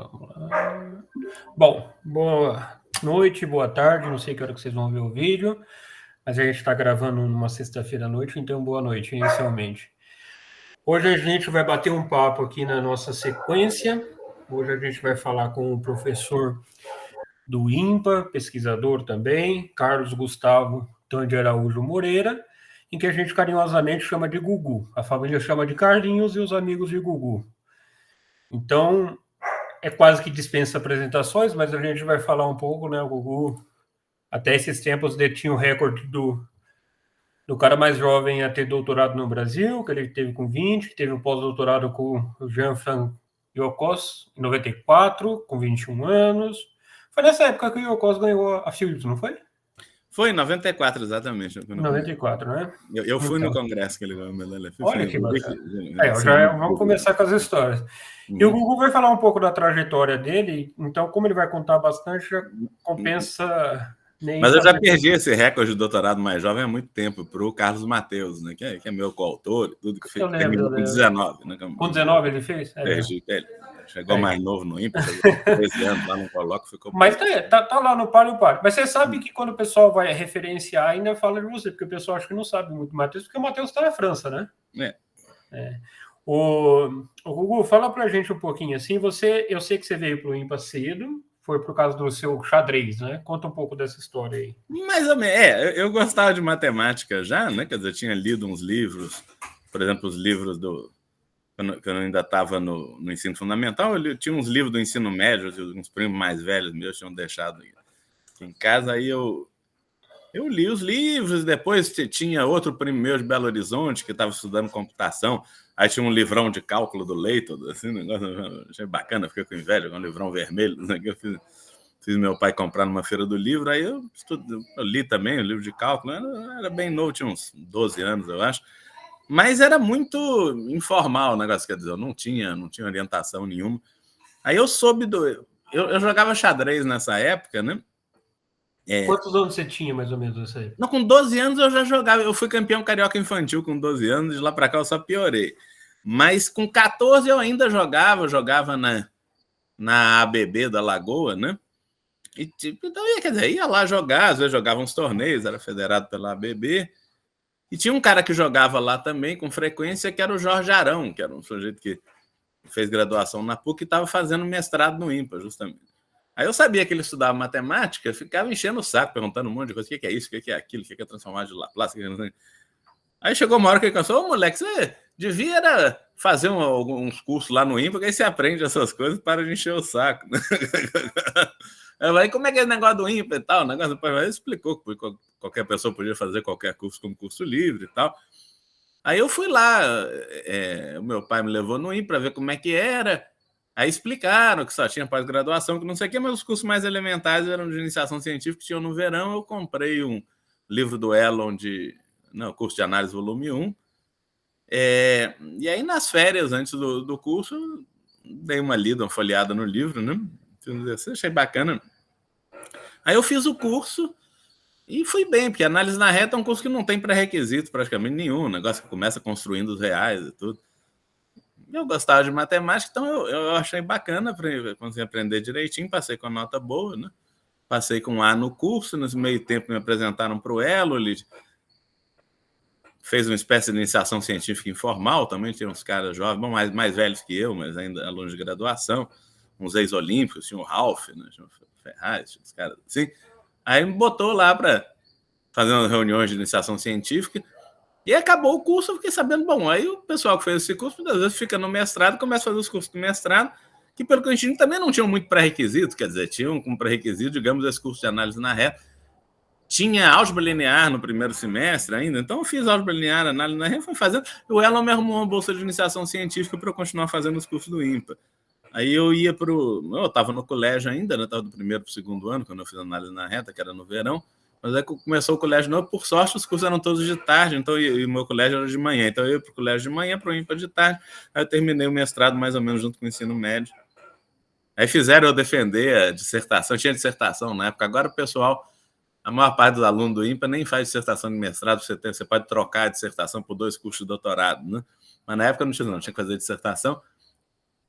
Vamos lá. Bom, boa noite, boa tarde. Não sei que hora que vocês vão ver o vídeo, mas a gente está gravando numa sexta-feira à noite, então boa noite inicialmente. Hoje a gente vai bater um papo aqui na nossa sequência. Hoje a gente vai falar com o professor do IMPA, pesquisador também, Carlos Gustavo Tande Araújo Moreira, em que a gente carinhosamente chama de Gugu. A família chama de Carlinhos e os amigos de Gugu. Então, é quase que dispensa apresentações, mas a gente vai falar um pouco, né? O Gugu, até esses tempos, detinha o recorde do cara mais jovem a ter doutorado no Brasil, que ele teve com 20, teve um pós-doutorado com o Jean-Franc Yocos, em 94, com 21 anos. Foi nessa época que o Yocos ganhou a Philips, não foi? Foi em 94, exatamente. 94, né? Eu fui no congresso que ele ganhou a medalha. Olha que bacana. Vamos começar com as histórias. E o Gugu vai falar um pouco da trajetória dele, então, como ele vai contar bastante, já compensa... Mas eu já perdi esse recorde de doutorado mais jovem há muito tempo para o Carlos Mateus, né, que é meu coautor e tudo, que fez com 19. Né, com 19 ele fez? Perdi ele. Chegou mais novo no IMPA, chegou com 13 anos lá no Coloco, ficou... Mas tá lá no Palio Palio. Mas você sabe que quando o pessoal vai referenciar, ainda fala de você, porque o pessoal acha que não sabe muito Mateus, porque o Mateus está na França, né? O Gugu, fala pra gente um pouquinho assim, eu sei que você veio pro IMPA cedo, foi por causa do seu xadrez, né? Conta um pouco dessa história aí. Mais ou menos. Eu gostava de matemática já, né? Quer dizer, eu tinha lido uns livros, por exemplo, os livros do... Quando eu ainda estava no ensino fundamental, eu tinha uns livros do ensino médio, uns primos mais velhos meus tinham deixado em casa, aí eu li os livros, depois tinha outro primo meu de Belo Horizonte que estava estudando computação, aí tinha um livrão de cálculo do Leito, assim, um negócio, achei bacana, fiquei com inveja, um livrão vermelho, né, que eu fiz meu pai comprar numa feira do livro, aí eu li também o livro de cálculo, era bem novo, tinha uns 12 anos, eu acho, mas era muito informal o negócio, quer dizer, eu não tinha orientação nenhuma. Aí eu soube eu jogava xadrez nessa época, né? Quantos anos você tinha, mais ou menos, nessa época? Não, com 12 anos eu já jogava. Eu fui campeão carioca infantil com 12 anos, de lá para cá eu só piorei. Mas com 14 eu ainda jogava na ABB da Lagoa, né? E, então, quer dizer, ia lá jogar, às vezes jogava uns torneios, era federado pela ABB. E tinha um cara que jogava lá também com frequência, que era o Jorge Arão, que era um sujeito que fez graduação na PUC e estava fazendo mestrado no IMPA, justamente. Aí eu sabia que ele estudava matemática, ficava enchendo o saco, perguntando um monte de coisa, o que é isso, o que é aquilo, o que é transformar de Laplace. Aí chegou uma hora que ele cansou, moleque, você devia fazer uns cursos lá no IMPA, que aí você aprende essas coisas e para de encher o saco. Eu falei, como é que é o negócio do IMPA e tal? O negócio depois ele explicou que qualquer pessoa podia fazer qualquer curso como curso livre e tal. Aí eu fui lá, o meu pai me levou no IMPA para ver como é que era. Aí explicaram que só tinha pós-graduação, que não sei o quê, mas os cursos mais elementares eram de iniciação científica que tinham no verão. Eu comprei um livro do Elon curso de análise volume 1. E aí, nas férias, antes do curso, eu dei uma lida, uma folheada no livro, né? Achei bacana. Aí eu fiz o curso e fui bem, porque análise na reta é um curso que não tem pré-requisito praticamente nenhum, um negócio que começa construindo os reais e tudo. Eu gostava de matemática, então eu achei bacana conseguir aprender direitinho, passei com a nota boa, né? Passei com A no curso, nesse meio tempo me apresentaram para o Elo, ele fez uma espécie de iniciação científica informal, também tinha uns caras jovens, mais velhos que eu, mas ainda alunos de graduação, uns ex-olímpicos, tinha o Ralph, né? Tinha o Ferraz, tinha uns caras assim. Aí me botou lá para fazer umas reuniões de iniciação científica e acabou o curso, eu fiquei sabendo, aí o pessoal que fez esse curso, muitas vezes fica no mestrado, começa a fazer os cursos do mestrado, que pelo que eu entendi também não tinham muito pré-requisito, quer dizer, tinham como pré-requisito, digamos, esse curso de análise na reta. Tinha álgebra linear no primeiro semestre ainda, então eu fiz álgebra linear, análise na reta, fui fazendo. O Elon me arrumou uma bolsa de iniciação científica para eu continuar fazendo os cursos do IMPA. Aí eu ia eu estava no colégio ainda, né? Estava do primeiro para o segundo ano, quando eu fiz análise na reta, que era no verão. Mas aí começou o colégio novo, por sorte os cursos eram todos de tarde, então o meu colégio era de manhã. Então eu ia para o colégio de manhã, para o IMPA de tarde. Aí eu terminei o mestrado mais ou menos junto com o ensino médio. Aí fizeram eu defender a dissertação, tinha dissertação na época. Agora o pessoal, a maior parte dos alunos do IMPA nem faz dissertação de mestrado, você pode trocar a dissertação por 2 cursos de doutorado, né? Mas na época não tinha que fazer dissertação.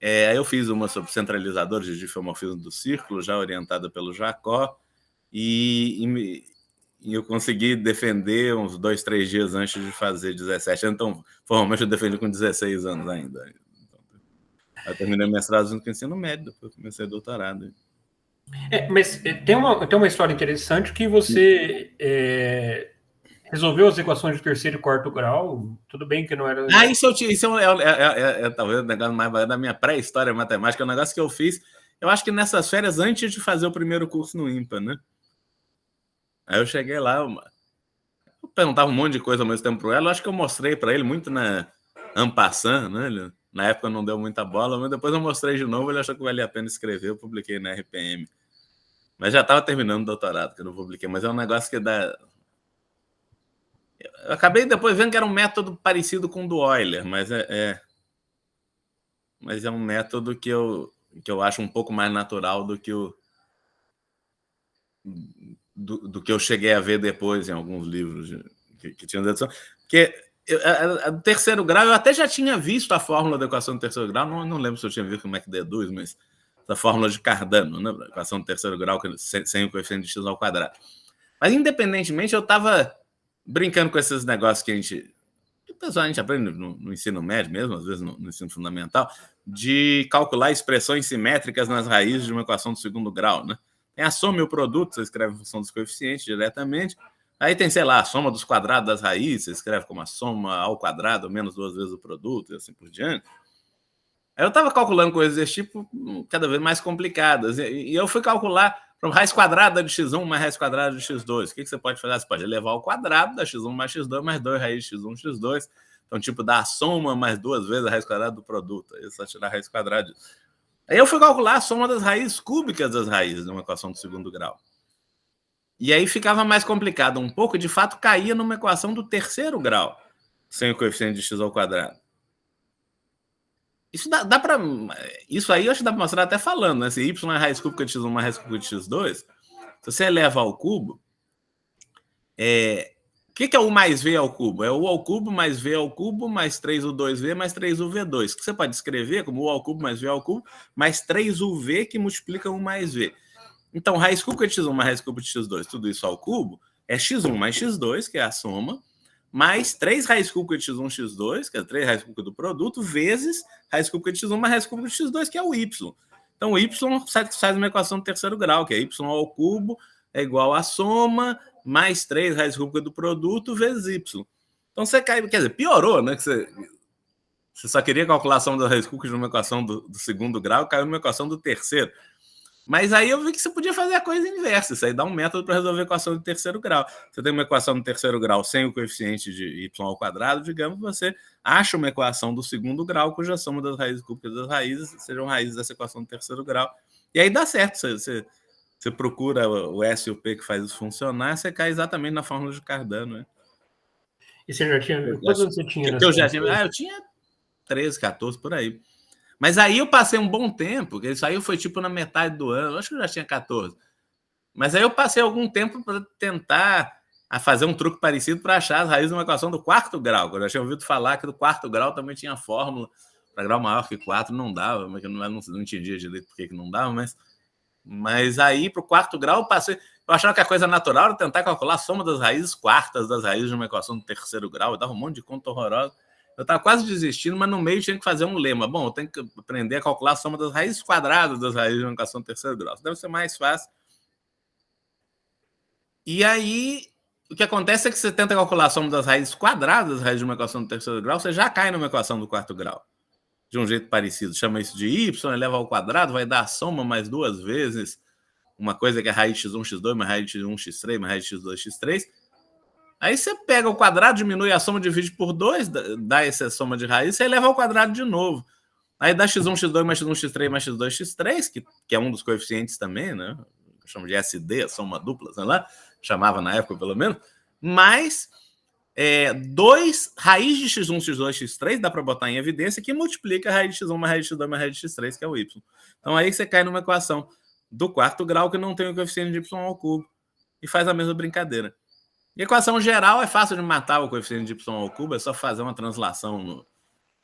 Aí eu fiz uma sobre centralizadores de difeomorfismo do círculo, já orientada pelo Jacó, e eu consegui defender uns 2, 3 dias antes de fazer 17 anos. Então, formalmente eu defendi com 16 anos ainda. Eu terminei o mestrado junto com o ensino médio, depois comecei doutorado. Mas tem uma história interessante que você resolveu as equações de terceiro e quarto grau. Tudo bem que não era... Isso talvez o negócio mais da minha pré-história matemática, é um negócio que eu fiz, eu acho que nessas férias antes de fazer o primeiro curso no IMPA, né? Aí eu cheguei lá, eu perguntava um monte de coisa ao mesmo tempo para ele, eu acho que eu mostrei para ele muito na en passant, né? Na época não deu muita bola, mas depois eu mostrei de novo, ele achou que valia a pena escrever, eu publiquei na RPM. Mas já estava terminando o doutorado, que eu não publiquei, mas é um negócio que dá... Eu acabei depois vendo que era um método parecido com o do Euler, mas mas é um método que eu acho um pouco mais natural do que do que eu cheguei a ver depois em alguns livros que tinham dedução. Porque o terceiro grau, eu até já tinha visto a fórmula da equação do terceiro grau, não lembro se eu tinha visto como é que deduz, mas essa fórmula de Cardano, né? A equação do terceiro grau sem o coeficiente de x ao quadrado. Mas, independentemente, eu estava brincando com esses negócios que a gente aprende no ensino médio mesmo, às vezes no ensino fundamental, de calcular expressões simétricas nas raízes de uma equação do segundo grau, né? Tem a soma e o produto, você escreve em função dos coeficientes diretamente. Aí tem, sei lá, a soma dos quadrados das raízes, você escreve como a soma ao quadrado menos 2 vezes o produto, e assim por diante. Aí eu estava calculando coisas desse tipo cada vez mais complicadas. E eu fui calcular raiz quadrada de x1 mais raiz quadrada de x2. O que você pode fazer? Você pode elevar ao quadrado da x1 mais x2 mais 2 raiz de x1, x2. Então, tipo, dá a soma mais 2 vezes a raiz quadrada do produto. Aí só tirar a raiz quadrada. Aí eu fui calcular a soma das raízes cúbicas das raízes de uma equação do segundo grau. E aí ficava mais complicado um pouco, e de fato caía numa equação do terceiro grau, sem o coeficiente de x ao quadrado. Isso dá para... Isso aí eu acho que dá para mostrar até falando, né? Se y é raiz cúbica de x1 mais raiz cúbica de x2, se você eleva ao cubo, o que é o mais v ao cubo? É u ao cubo mais v ao cubo mais 3u2v mais 3uv2, que você pode escrever como u ao cubo mais v ao cubo mais 3uv que multiplica 1 mais v. Então, raiz cúbica de x1 mais raiz cúbica de x2, tudo isso ao cubo, é x1 mais x2, que é a soma, mais 3 raiz cúbica de x1, x2, que é 3 raiz cúbica do produto, vezes raiz cúbica de x1 mais raiz cúbica de x2, que é o y. Então, o y faz uma equação do terceiro grau, que é y ao cubo é igual a soma mais 3 raiz cúbica do produto vezes y. Então, você cai... Quer dizer, piorou, né? Que você só queria calcular a soma da raiz cúbica de uma equação do segundo grau, caiu numa equação do terceiro. Mas aí eu vi que você podia fazer a coisa inversa. Isso aí dá um método para resolver a equação de terceiro grau. Você tem uma equação de terceiro grau sem o coeficiente de y ao quadrado, digamos, você acha uma equação do segundo grau cuja soma das raízes cúbicas das raízes sejam raízes dessa equação de terceiro grau. E aí dá certo. Você procura o S e o P que faz isso funcionar, você cai exatamente na fórmula de Cardano. Né? E você já tinha... Quantos anos você tinha? Eu tinha 13, 14, por aí. Mas aí eu passei um bom tempo, que isso aí foi tipo na metade do ano, acho que eu já tinha 14. Mas aí eu passei algum tempo para tentar fazer um truque parecido para achar as raízes de uma equação do quarto grau. Eu já tinha ouvido falar que do quarto grau também tinha fórmula para grau maior que 4, não dava, mas eu não entendia direito por que não dava, mas aí para o quarto grau eu passei... Eu achava que a coisa natural era tentar calcular a soma das raízes quartas das raízes de uma equação do terceiro grau, eu dava um monte de conta horrorosa. Eu estava quase desistindo, mas no meio tinha que fazer um lema. Bom, eu tenho que aprender a calcular a soma das raízes quadradas das raízes de uma equação do terceiro grau. Isso deve ser mais fácil. E aí, o que acontece é que você tenta calcular a soma das raízes quadradas das raízes de uma equação do terceiro grau, você já cai numa equação do quarto grau. De um jeito parecido. Chama isso de y, eleva ao quadrado, vai dar a soma mais 2 vezes uma coisa que é raiz de x1, x2, mais raiz de x1, x3, mais raiz de x2, x3. Aí você pega o quadrado, diminui a soma, divide por 2, dá essa soma de raiz, você eleva ao quadrado de novo. Aí dá x1, x2, mais x1, x3, mais x2, x3, que é um dos coeficientes também, né? Eu chamo de SD, a soma dupla, sei lá, chamava na época pelo menos. Mais 2 raiz de x1, x2, x3, dá para botar em evidência, que multiplica a raiz de x1 mais raiz de x2 mais raiz de x3, que é o y. Então aí você cai numa equação do quarto grau que não tem o coeficiente de y ao cubo e faz a mesma brincadeira. E a equação geral é fácil de matar o coeficiente de y ao cubo, é só fazer uma translação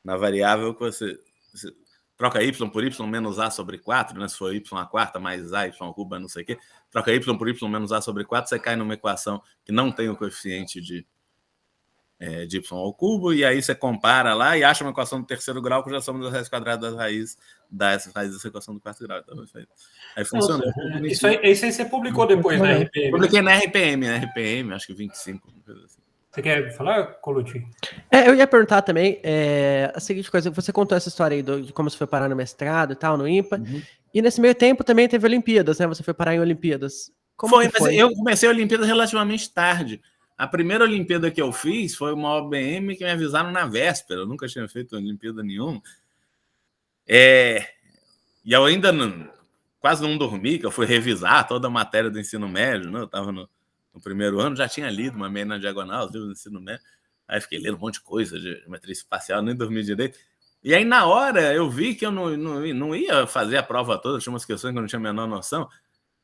na variável que você troca y por y menos a sobre 4, né? Se for y a quarta mais a y ao cubo, não sei o quê, troca y por y menos a sobre 4, você cai numa equação que não tem o coeficiente de y ao cubo, e aí você compara lá e acha uma equação do terceiro grau cuja soma das raízes quadradas das raízes dá essa raiz dessa equação do quarto grau. Então, aí funciona. Isso aí você publicou depois na RPM. Publiquei na RPM, acho que 25, uma coisa assim. Você quer falar, Colucci? Eu ia perguntar também a seguinte coisa. Você contou essa história aí de como você foi parar no mestrado e tal, no IMPA. E nesse meio tempo também teve Olimpíadas, né? Você foi parar em Olimpíadas. Como foi? Mas eu comecei a Olimpíada relativamente tarde. A primeira Olimpíada que eu fiz foi uma OBM que me avisaram na véspera. Eu nunca tinha feito Olimpíada nenhuma. E eu ainda quase não dormi, que eu fui revisar toda a matéria do ensino médio, né? Eu estava no primeiro ano, já tinha lido uma meia na diagonal, os livros do ensino médio. Aí fiquei lendo um monte de coisa de geometria espacial, nem dormi direito. E aí, na hora, eu vi que eu não ia fazer a prova toda, tinha umas questões que eu não tinha a menor noção.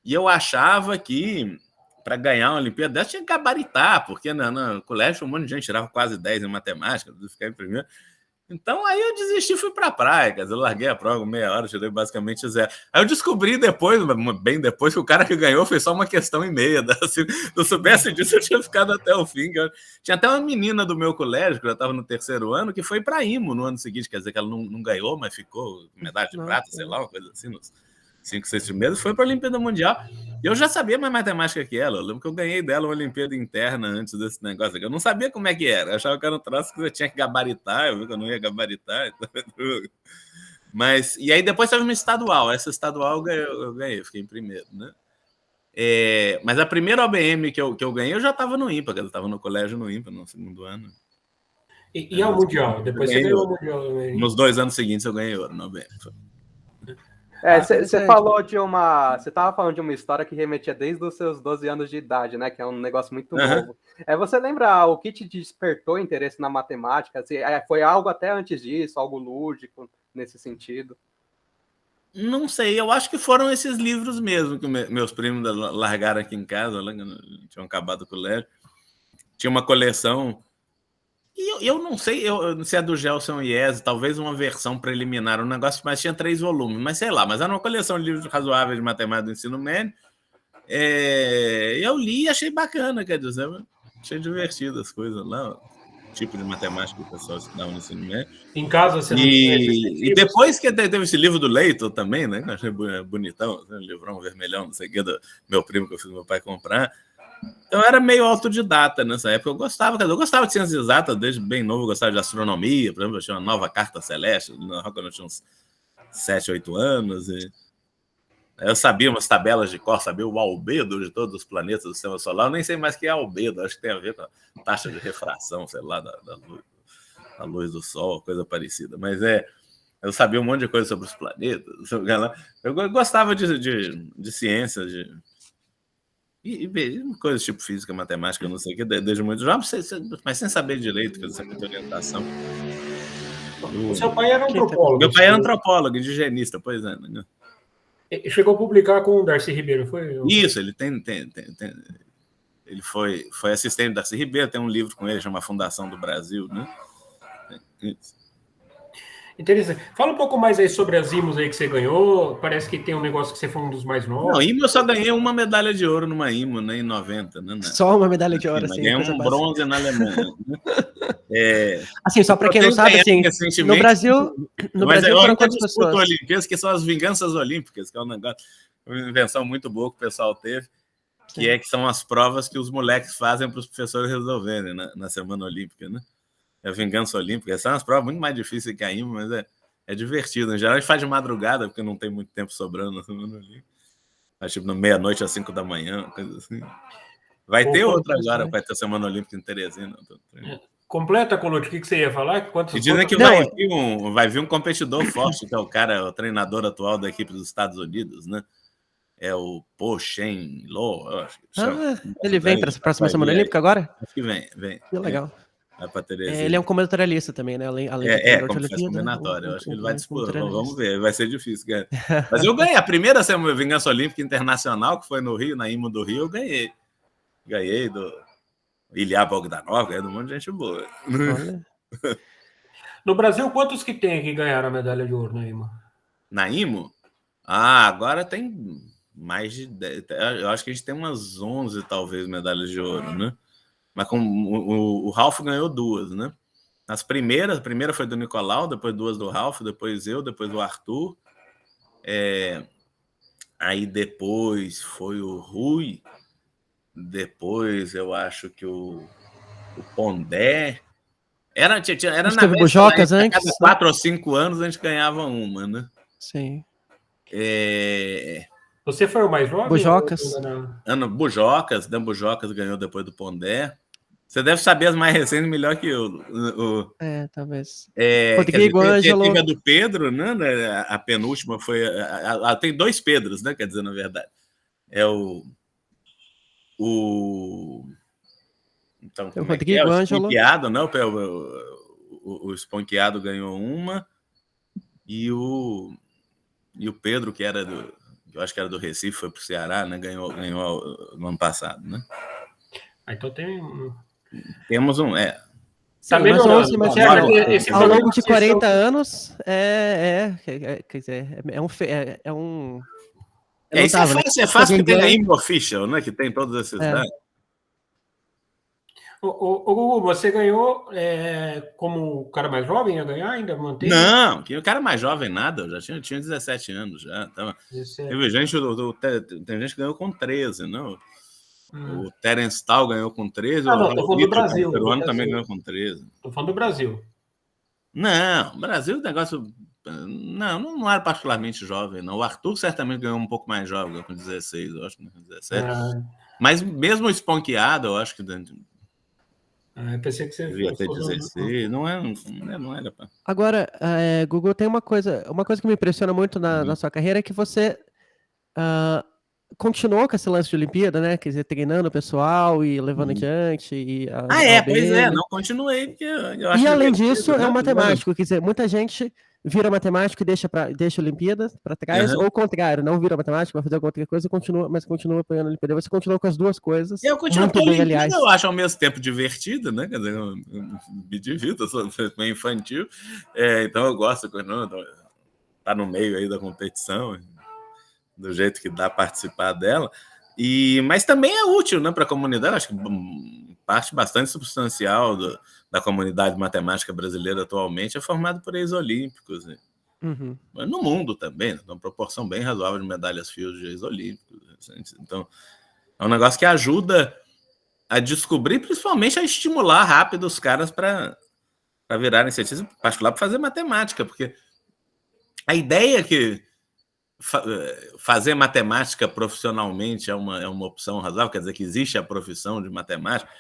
E eu achava que, para ganhar uma Olimpíada dessa, tinha que gabaritar, porque no colégio um monte de gente tirava quase 10 em matemática, eu ficar em primeiro. Então, aí eu desisti e fui para a praia. Quer dizer, eu larguei a prova meia hora, tirei basicamente 0. Aí eu descobri depois, bem depois, que o cara que ganhou fez só 1,5 questão. Se eu soubesse disso, eu tinha ficado até o fim. Tinha até uma menina do meu colégio, que já estava no terceiro ano, que foi para IMO no ano seguinte. Quer dizer, que ela não ganhou, mas ficou medalha de prata, sei lá, uma coisa assim, nos 5, 6 primeiros. Foi para a Olimpíada Mundial. E eu já sabia mais matemática que ela. Eu lembro que eu ganhei dela uma Olimpíada interna antes desse negócio aqui. Eu não sabia como é que era. Eu achava que era um troço que eu tinha que gabaritar. Eu vi que eu não ia gabaritar. Mas, e aí depois teve uma estadual. Essa estadual eu ganhei, fiquei em primeiro, né? Mas a primeira OBM que eu ganhei, eu já estava no IMPA, eu estava no colégio no IMPA, no segundo ano. E ao Mundial? Depois você ganhou o Mundial também. Nos 2 anos seguintes eu ganhei ouro na OBM. Você falou de você estava falando de uma história que remetia desde os seus 12 anos de idade, né? Que é um negócio muito novo. Você lembra o que te despertou interesse na matemática? Assim, foi algo até antes disso, algo lúdico nesse sentido? Não sei, eu acho que foram esses livros mesmo que meus primos largaram aqui em casa, tinham acabado o colégio. Tinha uma coleção. E eu não sei se é do Gelson Iese, talvez uma versão preliminar, um negócio, mas tinha 3 volumes, mas sei lá, mas era uma coleção de livros razoáveis de matemática do ensino médio. Eu li e achei bacana, quer dizer, achei divertido as coisas lá, o tipo de matemática que o pessoal estudava no ensino médio. Em casa você não tinha E depois que teve esse livro do Leito também, né? Que eu achei bonitão, um livrão vermelhão, não sei o que, do meu primo que eu fiz meu pai comprar. Então eu era meio autodidata nessa época. Eu gostava de ciências exatas desde bem novo, eu gostava de astronomia, por exemplo, eu tinha uma nova carta celeste, quando eu tinha uns 7, 8 anos. Eu sabia umas tabelas de cor, sabia o albedo de todos os planetas do sistema solar. Eu nem sei mais o que é albedo, acho que tem a ver com a taxa de refração, sei lá, da luz do Sol, coisa parecida. Mas eu sabia um monte de coisa sobre os planetas. Eu gostava de ciências, e coisas tipo física, matemática, não sei o que, desde muito jovem, mas sem saber direito, quer dizer, muita orientação. O seu pai era antropólogo. Meu pai era antropólogo, indigenista, pois é. Né? Chegou a publicar com o Darcy Ribeiro, foi? Isso, ele ele foi assistente do Darcy Ribeiro, tem um livro com ele, chama Fundação do Brasil, né? Isso. Interessante. Fala um pouco mais aí sobre as IMOs aí que você ganhou. Parece que tem um negócio que você foi um dos mais novos. Não, IMO eu só ganhei uma medalha de ouro numa IMO, né, em 90. Né? Só uma medalha de ouro, assim. Ganhei um bronze na Alemanha. Né? Assim, só para quem não sabe, assim, no Brasil foram quantas pessoas? Olimpíadas, que são as vinganças olímpicas, que é um negócio, uma invenção muito boa que o pessoal teve, que são as provas que os moleques fazem para os professores resolverem na Semana Olímpica, né? A vingança olímpica. Essas são umas provas muito mais difíceis que a IMO, mas é divertido. Em geral, a gente faz de madrugada, porque não tem muito tempo sobrando na Semana Olímpica. Mas, tipo, na meia-noite às 5 da manhã, coisa assim. Vai ter outra agora, vai ter a Semana Olímpica em Teresina. Completa, Colucci, o que você ia falar? E dizem que vai vir um competidor forte, que é o treinador atual da equipe dos Estados Unidos, né? É o Po Shen Lo. Ele vem para a próxima Semana Olímpica agora? Acho que vem. Que legal. Ele é um comentarista também, né? Além como faz combinatório. Eu acho que ele vai disputar. Vamos ver, vai ser difícil. Mas eu ganhei. A primeira Vingança Olímpica Internacional, que foi no Rio, na IMO do Rio, eu ganhei. Ganhei do Ilya Bogdanov, ganhei de um monte de gente boa. No Brasil, quantos que tem que ganharam a medalha de ouro na IMO? Na IMO? Agora tem mais de 10. Eu acho que a gente tem umas 11, talvez, medalhas de ouro, né? Mas o Ralf ganhou 2, né? A primeira foi do Nicolau, depois 2 do Ralf, depois eu, depois o Arthur. Aí depois foi o Rui. Depois eu acho que o Pondé. Era na teve Bujocas a antes, cada 4 ou 5 anos a gente ganhava uma, né? Sim. Você foi o mais jovem? Bujocas. Bujocas, Dan Bujocas ganhou depois do Pondé. Você deve saber as mais recentes melhor que eu. Talvez. Rodrigo Ângelo. Teve a do Pedro, né? A penúltima foi. Tem 2 Pedros, né? Quer dizer, na verdade. É o. Então, como é que é? O Esponqueado, não? O Esponqueado ganhou uma. E o Pedro, que era eu acho que era do Recife, foi pro Ceará, né? Ganhou no ano passado, né? Então temos um. Tá melhorando. Mas ao longo de 40 anos, quer dizer, é um. Isso é fácil que tem a IMO Official, né? Que tem todos esses dados. Gugu, você ganhou como o cara mais jovem a ganhar? Ainda mantém? Não, que o cara mais jovem nada, eu já tinha 17 anos já. Teve gente, tem gente que ganhou com 13, não? O Terence Tal ganhou com 13, não, tô falando do Brasil. O ano também ganhou com 13. Tô falando do Brasil. Não, Brasil, o negócio. Não era particularmente jovem, não. O Arthur certamente ganhou um pouco mais jovem, com 16, eu acho que com 17. Mas mesmo o Esponqueado, eu acho que. Eu pensei que você devia ter 16. Não era. Pá. Agora, Gugu, tem uma coisa que me impressiona muito na sua carreira é que você continuou com esse lance de Olimpíada, né? Quer dizer, treinando o pessoal e levando adiante. Pois é, não continuei, porque eu acho. E além disso, é um matemático, quer dizer, muita gente vira matemático e deixa a Olimpíada para trás, ou o contrário, não vira matemático, vai fazer alguma outra coisa, mas continua apoiando a Olimpíada. Você continua com as duas coisas. Eu continuo com a Olimpíada, eu acho ao mesmo tempo divertido, né? Quer dizer, eu me divirto, eu sou meio infantil, então eu gosto quando tá no meio aí da competição, do jeito que dá participar dela. Mas também é útil, né, para a comunidade. Acho que parte bastante substancial da comunidade matemática brasileira atualmente é formada por ex-olímpicos. Né? No mundo também, né? Uma proporção bem razoável de medalhas fios de ex-olímpicos. Então, é um negócio que ajuda a descobrir, principalmente a estimular rápido os caras para virarem cientistas, em particular para fazer matemática, porque a ideia que fazer matemática profissionalmente é uma opção razoável, quer dizer que existe a profissão de matemática,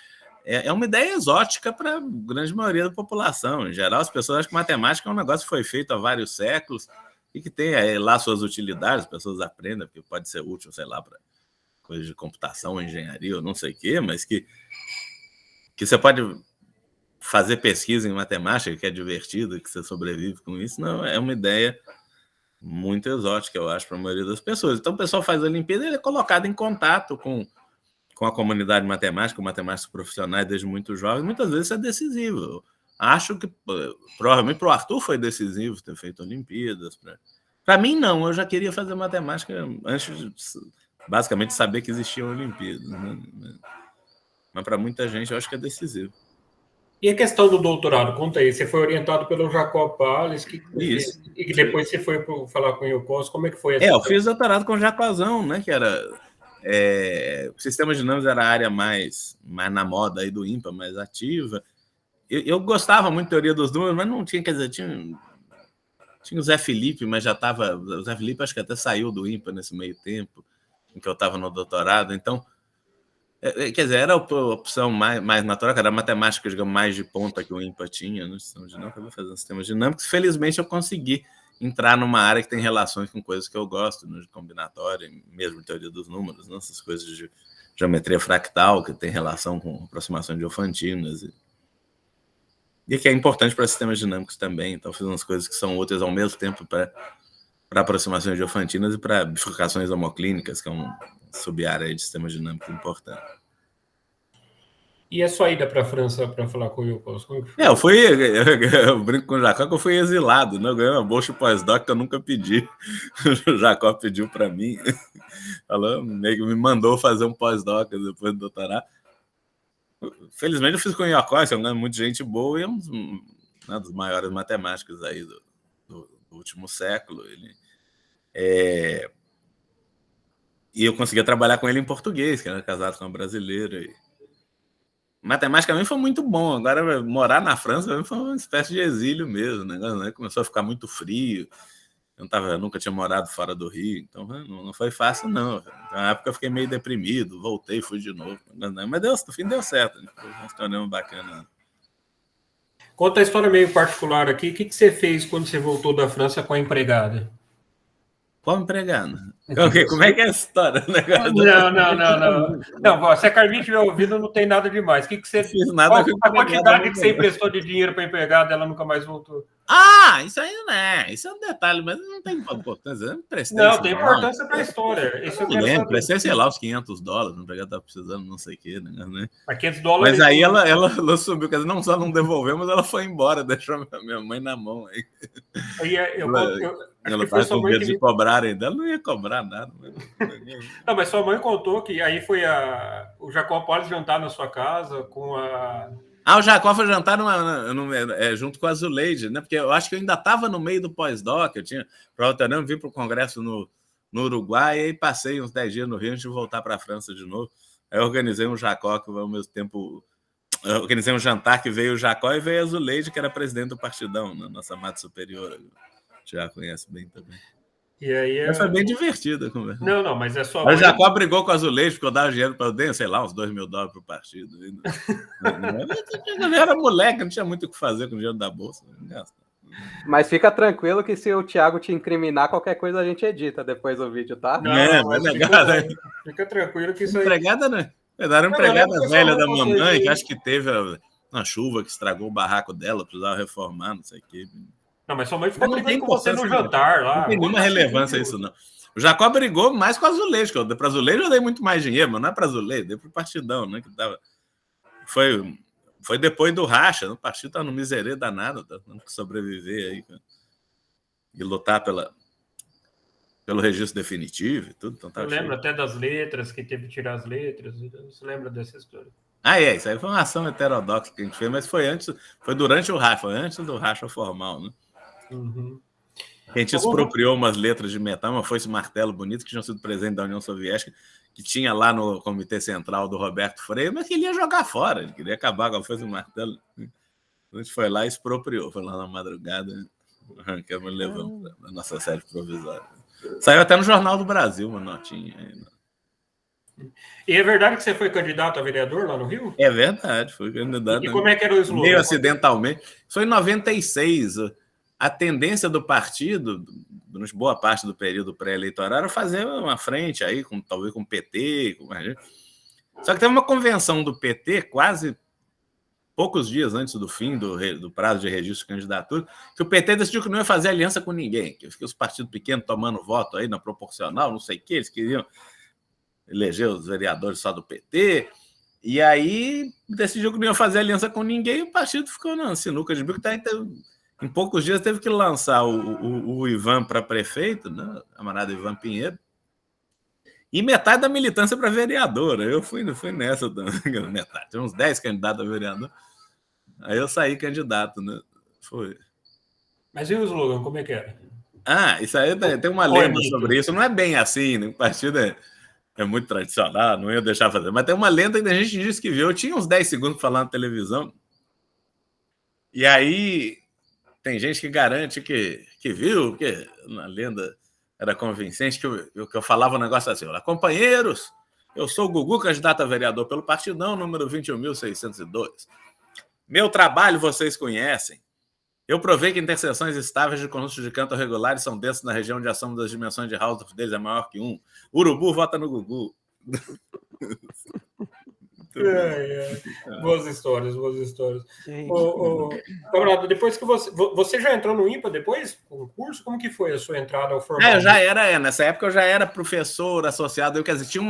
é uma ideia exótica para a grande maioria da população. Em geral, as pessoas acham que matemática é um negócio que foi feito há vários séculos e que tem lá suas utilidades, as pessoas aprendem, porque pode ser útil, sei lá, para coisas de computação, engenharia, ou não sei o quê, mas que você pode fazer pesquisa em matemática, que é divertido, que você sobrevive com isso. Não, é uma ideia muito exótica, eu acho, para a maioria das pessoas. Então, o pessoal faz a Olimpíada, ele é colocado em contato com a comunidade matemática, com matemáticos profissionais desde muito jovem. Muitas vezes isso é decisivo. Eu acho que, provavelmente, para o Arthur foi decisivo ter feito Olimpíadas. Para mim, não. Eu já queria fazer matemática antes de, basicamente, saber que existiam Olimpíadas. Né? Mas, para muita gente, eu acho que é decisivo. E a questão do doutorado? Conta aí. Você foi orientado pelo Jacob Palles, e depois você foi falar com o Iocos. Como é que foi? Eu fiz doutorado com o Jacozão, né? Que era... o sistema dinâmico era a área mais na moda aí do INPA, mais ativa. Eu gostava muito da teoria dos números, mas não tinha, quer dizer, tinha o Zé Felipe, mas já estava... O Zé Felipe acho que até saiu do INPA nesse meio tempo, em que eu estava no doutorado. Então, quer dizer, era a opção mais natural, que era a matemática, digamos, mais de ponta que o INPA tinha no sistema dinâmico. Eu vou fazer sistemas dinâmicos. Felizmente, eu consegui entrar numa área que tem relações com coisas que eu gosto, né, de combinatória, mesmo teoria dos números, né, essas coisas de geometria fractal, que tem relação com aproximação de Diofantinas, e que é importante para sistemas dinâmicos também. Então, fiz umas coisas que são úteis ao mesmo tempo para aproximações de Diofantinas e para bifurcações homoclínicas, que é uma sub-área de sistemas dinâmicos importante. E a sua ida para a França para falar com o Wilcox? Eu brinco com o Jacó que eu fui exilado, né? Eu ganhei uma bolsa pós-doc que eu nunca pedi. O Jacó pediu para mim, falou, meio que me mandou fazer um pós-doc depois do doutorado. Felizmente eu fiz com o Wilcox, é muita gente boa e é um dos maiores matemáticos aí do último século. E eu conseguia trabalhar com ele em português, que era casado com uma brasileira. Matematicamente foi muito bom. Agora, morar na França foi uma espécie de exílio mesmo. Né? Começou a ficar muito frio. Eu nunca tinha morado fora do Rio, então não foi fácil, não. Na época eu fiquei meio deprimido, voltei, fui de novo. Mas no fim deu certo. Foi uma história bacana. Conta a história meio particular aqui. O que você fez quando você voltou da França com a empregada? Qual empregado? Como é que é a história? Não, se a Carminha estiver ouvindo, não tem nada demais. O que você fez? A quantidade que você emprestou de dinheiro para a empregada, ela nunca mais voltou. Isso aí não é. Isso é um detalhe, mas não tem importância. Não, tem importância para a história. Eu lembro, prestei, sei lá, uns $500. A empregada estava precisando, não sei o quê. Né? Mas $500. Mas aí ela subiu, quer dizer, não só não devolveu, mas ela foi embora, deixou minha mãe na mão. Aí ela estava com medo de cobrarem dela, não ia cobrar nada. Não, mas sua mãe contou que aí foi o Jacó pode jantar na sua casa com a... O Jacó foi jantar junto com a Zuleide, né? Porque eu acho que eu ainda estava no meio do pós-doc, eu tinha eu vim para o congresso no Uruguai, e aí passei uns 10 dias no Rio antes de voltar para a França de novo. Aí eu organizei um Jacó, que ao mesmo tempo... Eu organizei um jantar que veio o Jacó e veio a Zuleide, que era presidente do Partidão, na nossa mata superior. Já conhece bem também. E aí foi bem divertida a conversa. Não, mas é só. O Jacó brigou com a Azulejo, porque eu dava dinheiro para eu sei lá, uns $2.000 para o partido. Eu era moleque, não tinha muito o que fazer com o dinheiro da bolsa. Mas fica tranquilo que se o Thiago te incriminar, qualquer coisa a gente edita depois do vídeo, tá? Fica tranquilo que isso aí. Empregada, né? Era uma empregada velha da mamãe, que acho que teve uma chuva que estragou o barraco dela, precisava reformar, não sei o quê. Não, mas sua mãe ficou brigando com você no jantar lá. Não tem nenhuma relevância isso, não. O Jacó brigou mais com a Azulejo, que eu dei para a Azulejo, eu dei muito mais dinheiro, mas não é para a Azulejo, dei para o Partidão, né? Que tava... Foi depois do racha, o partido tá no miserê danado, tá tendo que sobreviver aí e lutar pelo registro definitivo e tudo. Então tá eu lembro até das letras, que teve que tirar as letras, você lembra dessa história? Isso aí foi uma ação heterodoxa que a gente fez, mas foi durante o racha, foi antes do racha formal, né? Uhum. A gente expropriou umas letras de metal, uma foice martelo bonito, que tinham sido presente da União Soviética, que tinha lá no Comitê Central do Roberto Freire, mas que ele ia jogar fora, ele queria acabar com a foice martelo. A gente foi lá e expropriou, foi lá na madrugada, arrancamos e levamos a nossa sede provisória. Saiu até no Jornal do Brasil uma notinha aí. E é verdade que você foi candidato a vereador lá no Rio? É verdade, fui candidato. E como é que era o slogan? Meio acidentalmente. Foi em 96. A tendência do partido, durante boa parte do período pré-eleitoral, era fazer uma frente aí, talvez com o PT. Só que teve uma convenção do PT, quase poucos dias antes do fim do prazo de registro de candidatura, que o PT decidiu que não ia fazer aliança com ninguém, que os partidos pequenos tomando voto aí na proporcional, não sei o que, eles queriam eleger os vereadores só do PT, e aí decidiu que não ia fazer aliança com ninguém, e o partido ficou na sinuca de bico, em poucos dias teve que lançar o Ivan para prefeito, né? A camarada Ivan Pinheiro, e metade da militância para vereadora. Eu fui nessa metade. Tinha uns 10 candidatos a vereador. Aí eu saí candidato, né? Foi. Mas e o slogan, como é que era? Isso aí tem uma lenda sobre isso. Não é bem assim, né? O partido é muito tradicional, não ia deixar fazer. Mas tem uma lenda que a gente disse que viu. Eu tinha uns 10 segundos para falar na televisão. E aí tem gente que garante que viu, porque na lenda era convincente, que eu falava um negócio assim: olha, companheiros, eu sou o Gugu, candidato a vereador pelo Partidão, número 21.602. Meu trabalho vocês conhecem. Eu provei que interseções estáveis de conjuntos de canto regulares são densas na região onde a soma das dimensões de Hausdorff deles é maior que 1. Urubu vota no Gugu. Boas histórias. Camarada, depois que você já entrou no IMPA depois? O curso? Como que foi a sua entrada ao formal? Eu já era, nessa época eu já era professor associado. Quer dizer,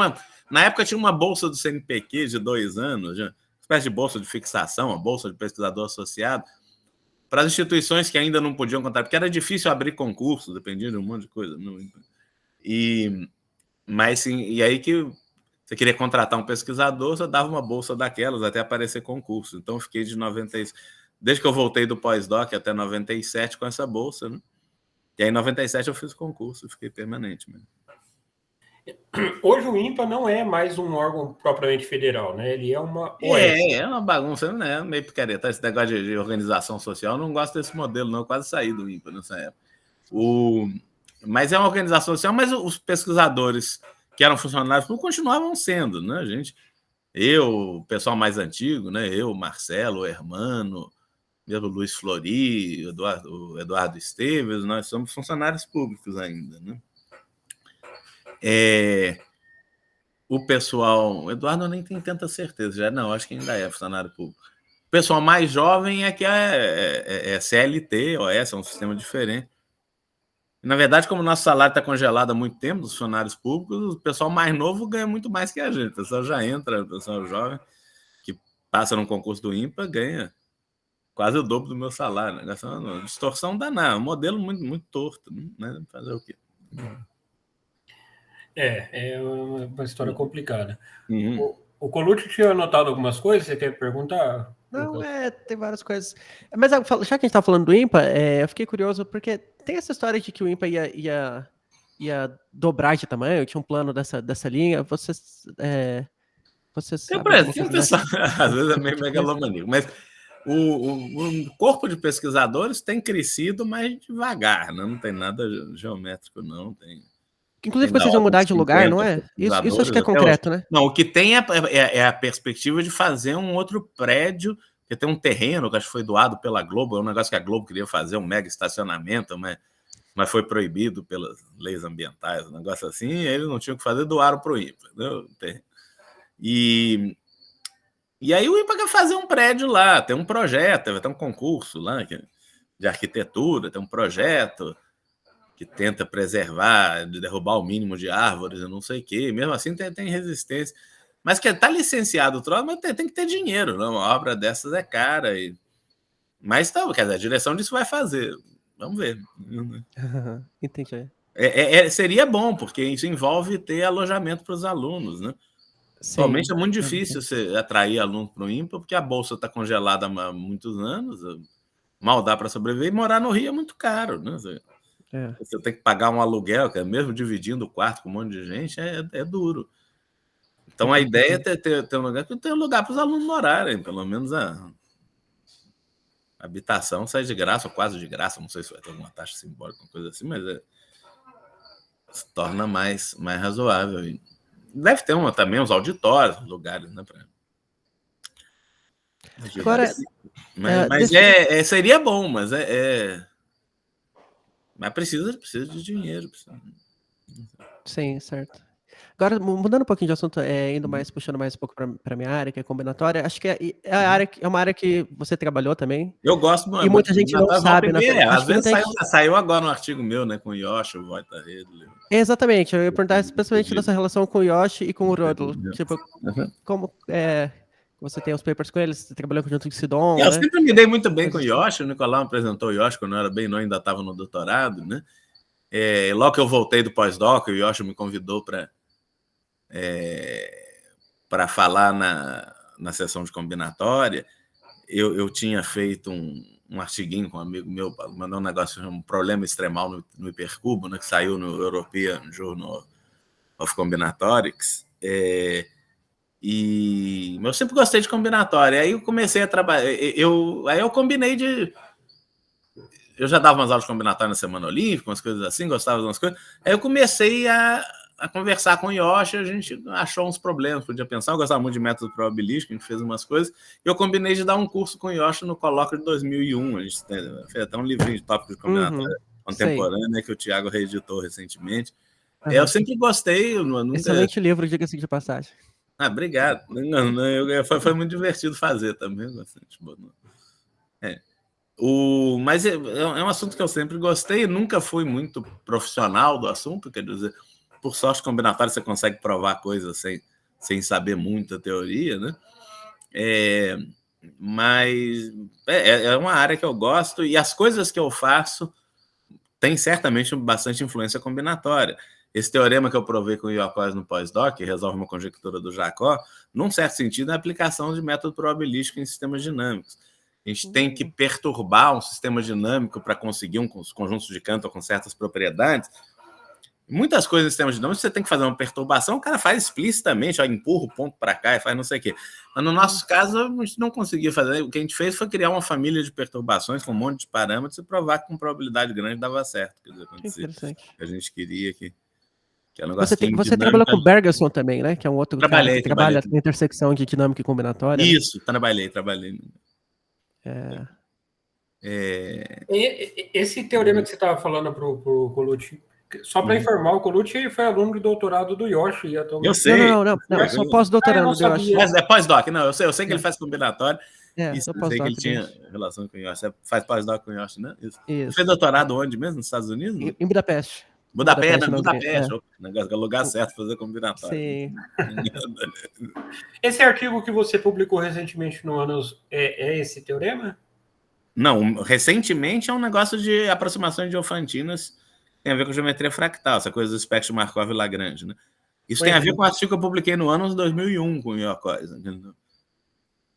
na época tinha uma bolsa do CNPq de 2 anos, espécie de bolsa de fixação, a bolsa de pesquisador associado, para as instituições que ainda não podiam contar, porque era difícil abrir concurso, dependia de um monte de coisa. Mas sim, e aí que você queria contratar um pesquisador, você dava uma bolsa daquelas até aparecer concurso. Então, eu fiquei desde que eu voltei do pós-doc até 97 com essa bolsa, né? E aí, em 97, eu fiz o concurso, fiquei permanente mesmo. Hoje o INPA não é mais um órgão propriamente federal, né? Ele é uma OS. É uma bagunça, né? Meio picareta. Esse negócio de organização social, eu não gosto desse modelo, não. Eu quase saí do INPA nessa época. Mas é uma organização social, mas os pesquisadores que eram funcionários públicos continuavam sendo, né, gente? O pessoal mais antigo, né? Eu, Marcelo, o Hermano, mesmo Luiz Flori, o Eduardo Esteves, nós somos funcionários públicos ainda, né? O pessoal... O Eduardo eu nem tem tanta certeza, já não, acho que ainda é funcionário público. O pessoal mais jovem é que é CLT, OS, é um sistema diferente. Na verdade, como o nosso salário está congelado há muito tempo dos funcionários públicos, o pessoal mais novo ganha muito mais que a gente. O pessoal já entra, o pessoal jovem, que passa num concurso do INPA, ganha quase o dobro do meu salário. Né? É uma distorção danada, um modelo muito, muito torto. Né? Fazer o quê? É uma história complicada. O Colucci tinha anotado algumas coisas, você quer perguntar? Não, tem várias coisas. Mas já que a gente tá falando do INPA, eu fiquei curioso, porque tem essa história de que o INPA ia dobrar de tamanho, tinha um plano dessa linha. Vocês às vezes é meio megalomaníaco, mas o corpo de pesquisadores tem crescido mais devagar, né? Não tem nada geométrico, não. Inclusive, vocês vão mudar de lugar, não é? Isso acho que é concreto, né? Não, o que tem é a perspectiva de fazer um outro prédio, que tem um terreno que acho que foi doado pela Globo, é um negócio que a Globo queria fazer, um mega estacionamento, mas foi proibido pelas leis ambientais, um negócio assim, e eles não tinham o que fazer, doaram para o INPA. E aí o INPA quer fazer um prédio lá, tem um projeto, vai ter um concurso lá de arquitetura, tem um projeto que tenta preservar, de derrubar o mínimo de árvores, eu não sei o quê. Mesmo assim tem resistência. Mas que está licenciado o troço, mas tem que ter dinheiro. Não? Uma obra dessas é cara. Mas quer dizer, a direção disso vai fazer. Vamos ver. Entendi. Seria bom, porque isso envolve ter alojamento para os alunos, né? Atualmente é muito difícil você atrair aluno para o INPA, porque a bolsa está congelada há muitos anos, mal dá para sobreviver, e morar no Rio é muito caro, né? Você tem que pagar um aluguel, que é mesmo dividindo o quarto com um monte de gente, é duro. Então a ideia é ter um lugar para os alunos morarem, pelo menos a habitação sai de graça, ou quase de graça, não sei se vai ter alguma taxa simbólica, uma coisa assim, mas se torna mais razoável. Deve ter também uns auditórios, lugares, né? Agora, seria bom, mas mas precisa de dinheiro. Sim, certo. Agora, mudando um pouquinho de assunto, puxando mais um pouco para minha área, que é combinatória, acho que é uma área que você trabalhou também. Eu gosto muito. E muita gente não sabe. Às vezes saiu agora um artigo meu, né, com o Yoshi, o Voita Redley. Exatamente, eu ia perguntar especialmente dessa relação com o Yoshi e com o Rodel. Tipo, como você tem os papers com eles, você trabalhou junto com o Sidon, Eu sempre me dei muito bem com o Yoshi, o Nicolau me apresentou o Yoshi quando eu era bem novo, ainda estava no doutorado, né? Logo que eu voltei do pós-doc, o Yoshi me convidou para falar na sessão de combinatória. Eu tinha feito um artiguinho com um amigo meu, mandou um negócio, um problema extremal no hipercubo, né, que saiu no European Journal of Combinatorics. E eu sempre gostei de combinatória. Aí eu comecei a trabalhar. Aí eu combinei eu já dava umas aulas de combinatória na Semana Olímpica, umas coisas assim, gostava de umas coisas. Aí eu comecei a conversar com o Yoshi, a gente achou uns problemas, podia pensar. Eu gostava muito de método probabilístico, a gente fez umas coisas. E eu combinei de dar um curso com o Yoshi no colóquio de 2001. A gente fez até um livrinho de tópico de combinatória contemporânea, que o Thiago reeditou recentemente. Eu sempre gostei. Excelente livro, diga-se de passagem. Obrigado. Foi muito divertido fazer também. Mas é um assunto que eu sempre gostei, nunca fui muito profissional do assunto, quer dizer, por sorte combinatória você consegue provar coisas sem saber muita teoria, né? Mas é uma área que eu gosto e as coisas que eu faço têm certamente bastante influência combinatória. Esse teorema que eu provei com o Iocós no pós-doc, que resolve uma conjectura do Jacó, num certo sentido, é a aplicação de método probabilístico em sistemas dinâmicos. A gente tem que perturbar um sistema dinâmico para conseguir um conjunto de Cantor com certas propriedades. Muitas coisas em sistemas dinâmicos você tem que fazer uma perturbação, o cara faz explicitamente, empurra o ponto para cá e faz não sei o quê. Mas no nosso caso, a gente não conseguia fazer. O que a gente fez foi criar uma família de perturbações com um monte de parâmetros e provar que com probabilidade grande dava certo. Quer dizer, acontecer. A gente queria que é um negócio você trabalhou com Bergerson também, né? Que é um outro cara que trabalha com intersecção de dinâmica e combinatória. Isso, trabalhei. Esse teorema que você estava falando para o Colucci, só para informar, o Colucci foi aluno de doutorado do Yoshi. Eu sei. Não, só pós-doutorando do Yoshi. Mas é pós-doc, não, eu sei que ele faz combinatório. Eu sei que ele tinha relação com o Yoshi. Você faz pós-doc com o Yoshi, né? Isso. Você fez doutorado onde mesmo? Nos Estados Unidos? Em Budapeste. Budapeste. Negócio de lugar certo fazer combinatório. Sim. Esse artigo que você publicou recentemente no Annals é esse teorema? Não, recentemente é um negócio de aproximações diofantinas, tem a ver com geometria fractal, essa coisa do espectro de Markov e Lagrange, né? Isso tem a ver com o artigo que eu publiquei no Annals 2001 com o Iocós.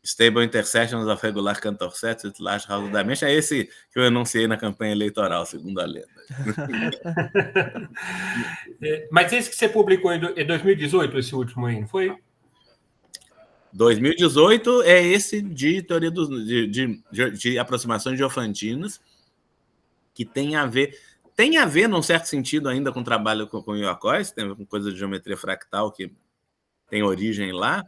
Stable Intersections of Regular Cantor Sets with Large House Dimension. É esse que eu enunciei na campanha eleitoral, segundo a lenda. Mas esse que você publicou em 2018, esse último aí, não foi? 2018 é esse de teoria de aproximações diofantinas, que tem a ver, num certo sentido, ainda com o trabalho com o Iocós, tem a ver com coisa de geometria fractal, que tem origem lá.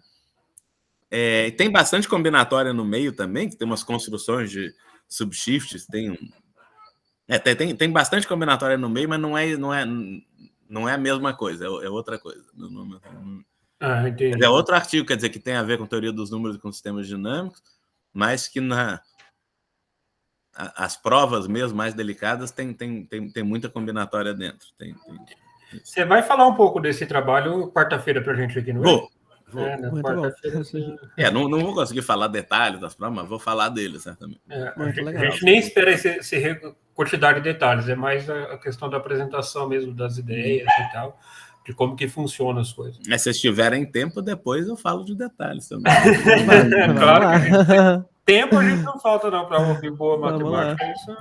Tem bastante combinatória no meio também, que tem umas construções de subshifts, tem bastante combinatória no meio, mas não é a mesma coisa, é outra coisa. Entendi. É outro artigo, quer dizer, que tem a ver com teoria dos números e com sistemas dinâmicos, mas que as provas mesmo mais delicadas tem muita combinatória dentro. Você vai falar um pouco desse trabalho quarta-feira para a gente aqui, não é? Vou. Na quarta-feira. Não vou conseguir falar detalhes das provas, mas vou falar deles, certamente. A gente nem espera esse quantidade de detalhes, é mais a questão da apresentação mesmo das ideias e tal, de como que funcionam as coisas. Mas se vocês tiverem tempo, depois eu falo de detalhes também. Claro que tempo a gente não falta não para ouvir boa matemática. Isso.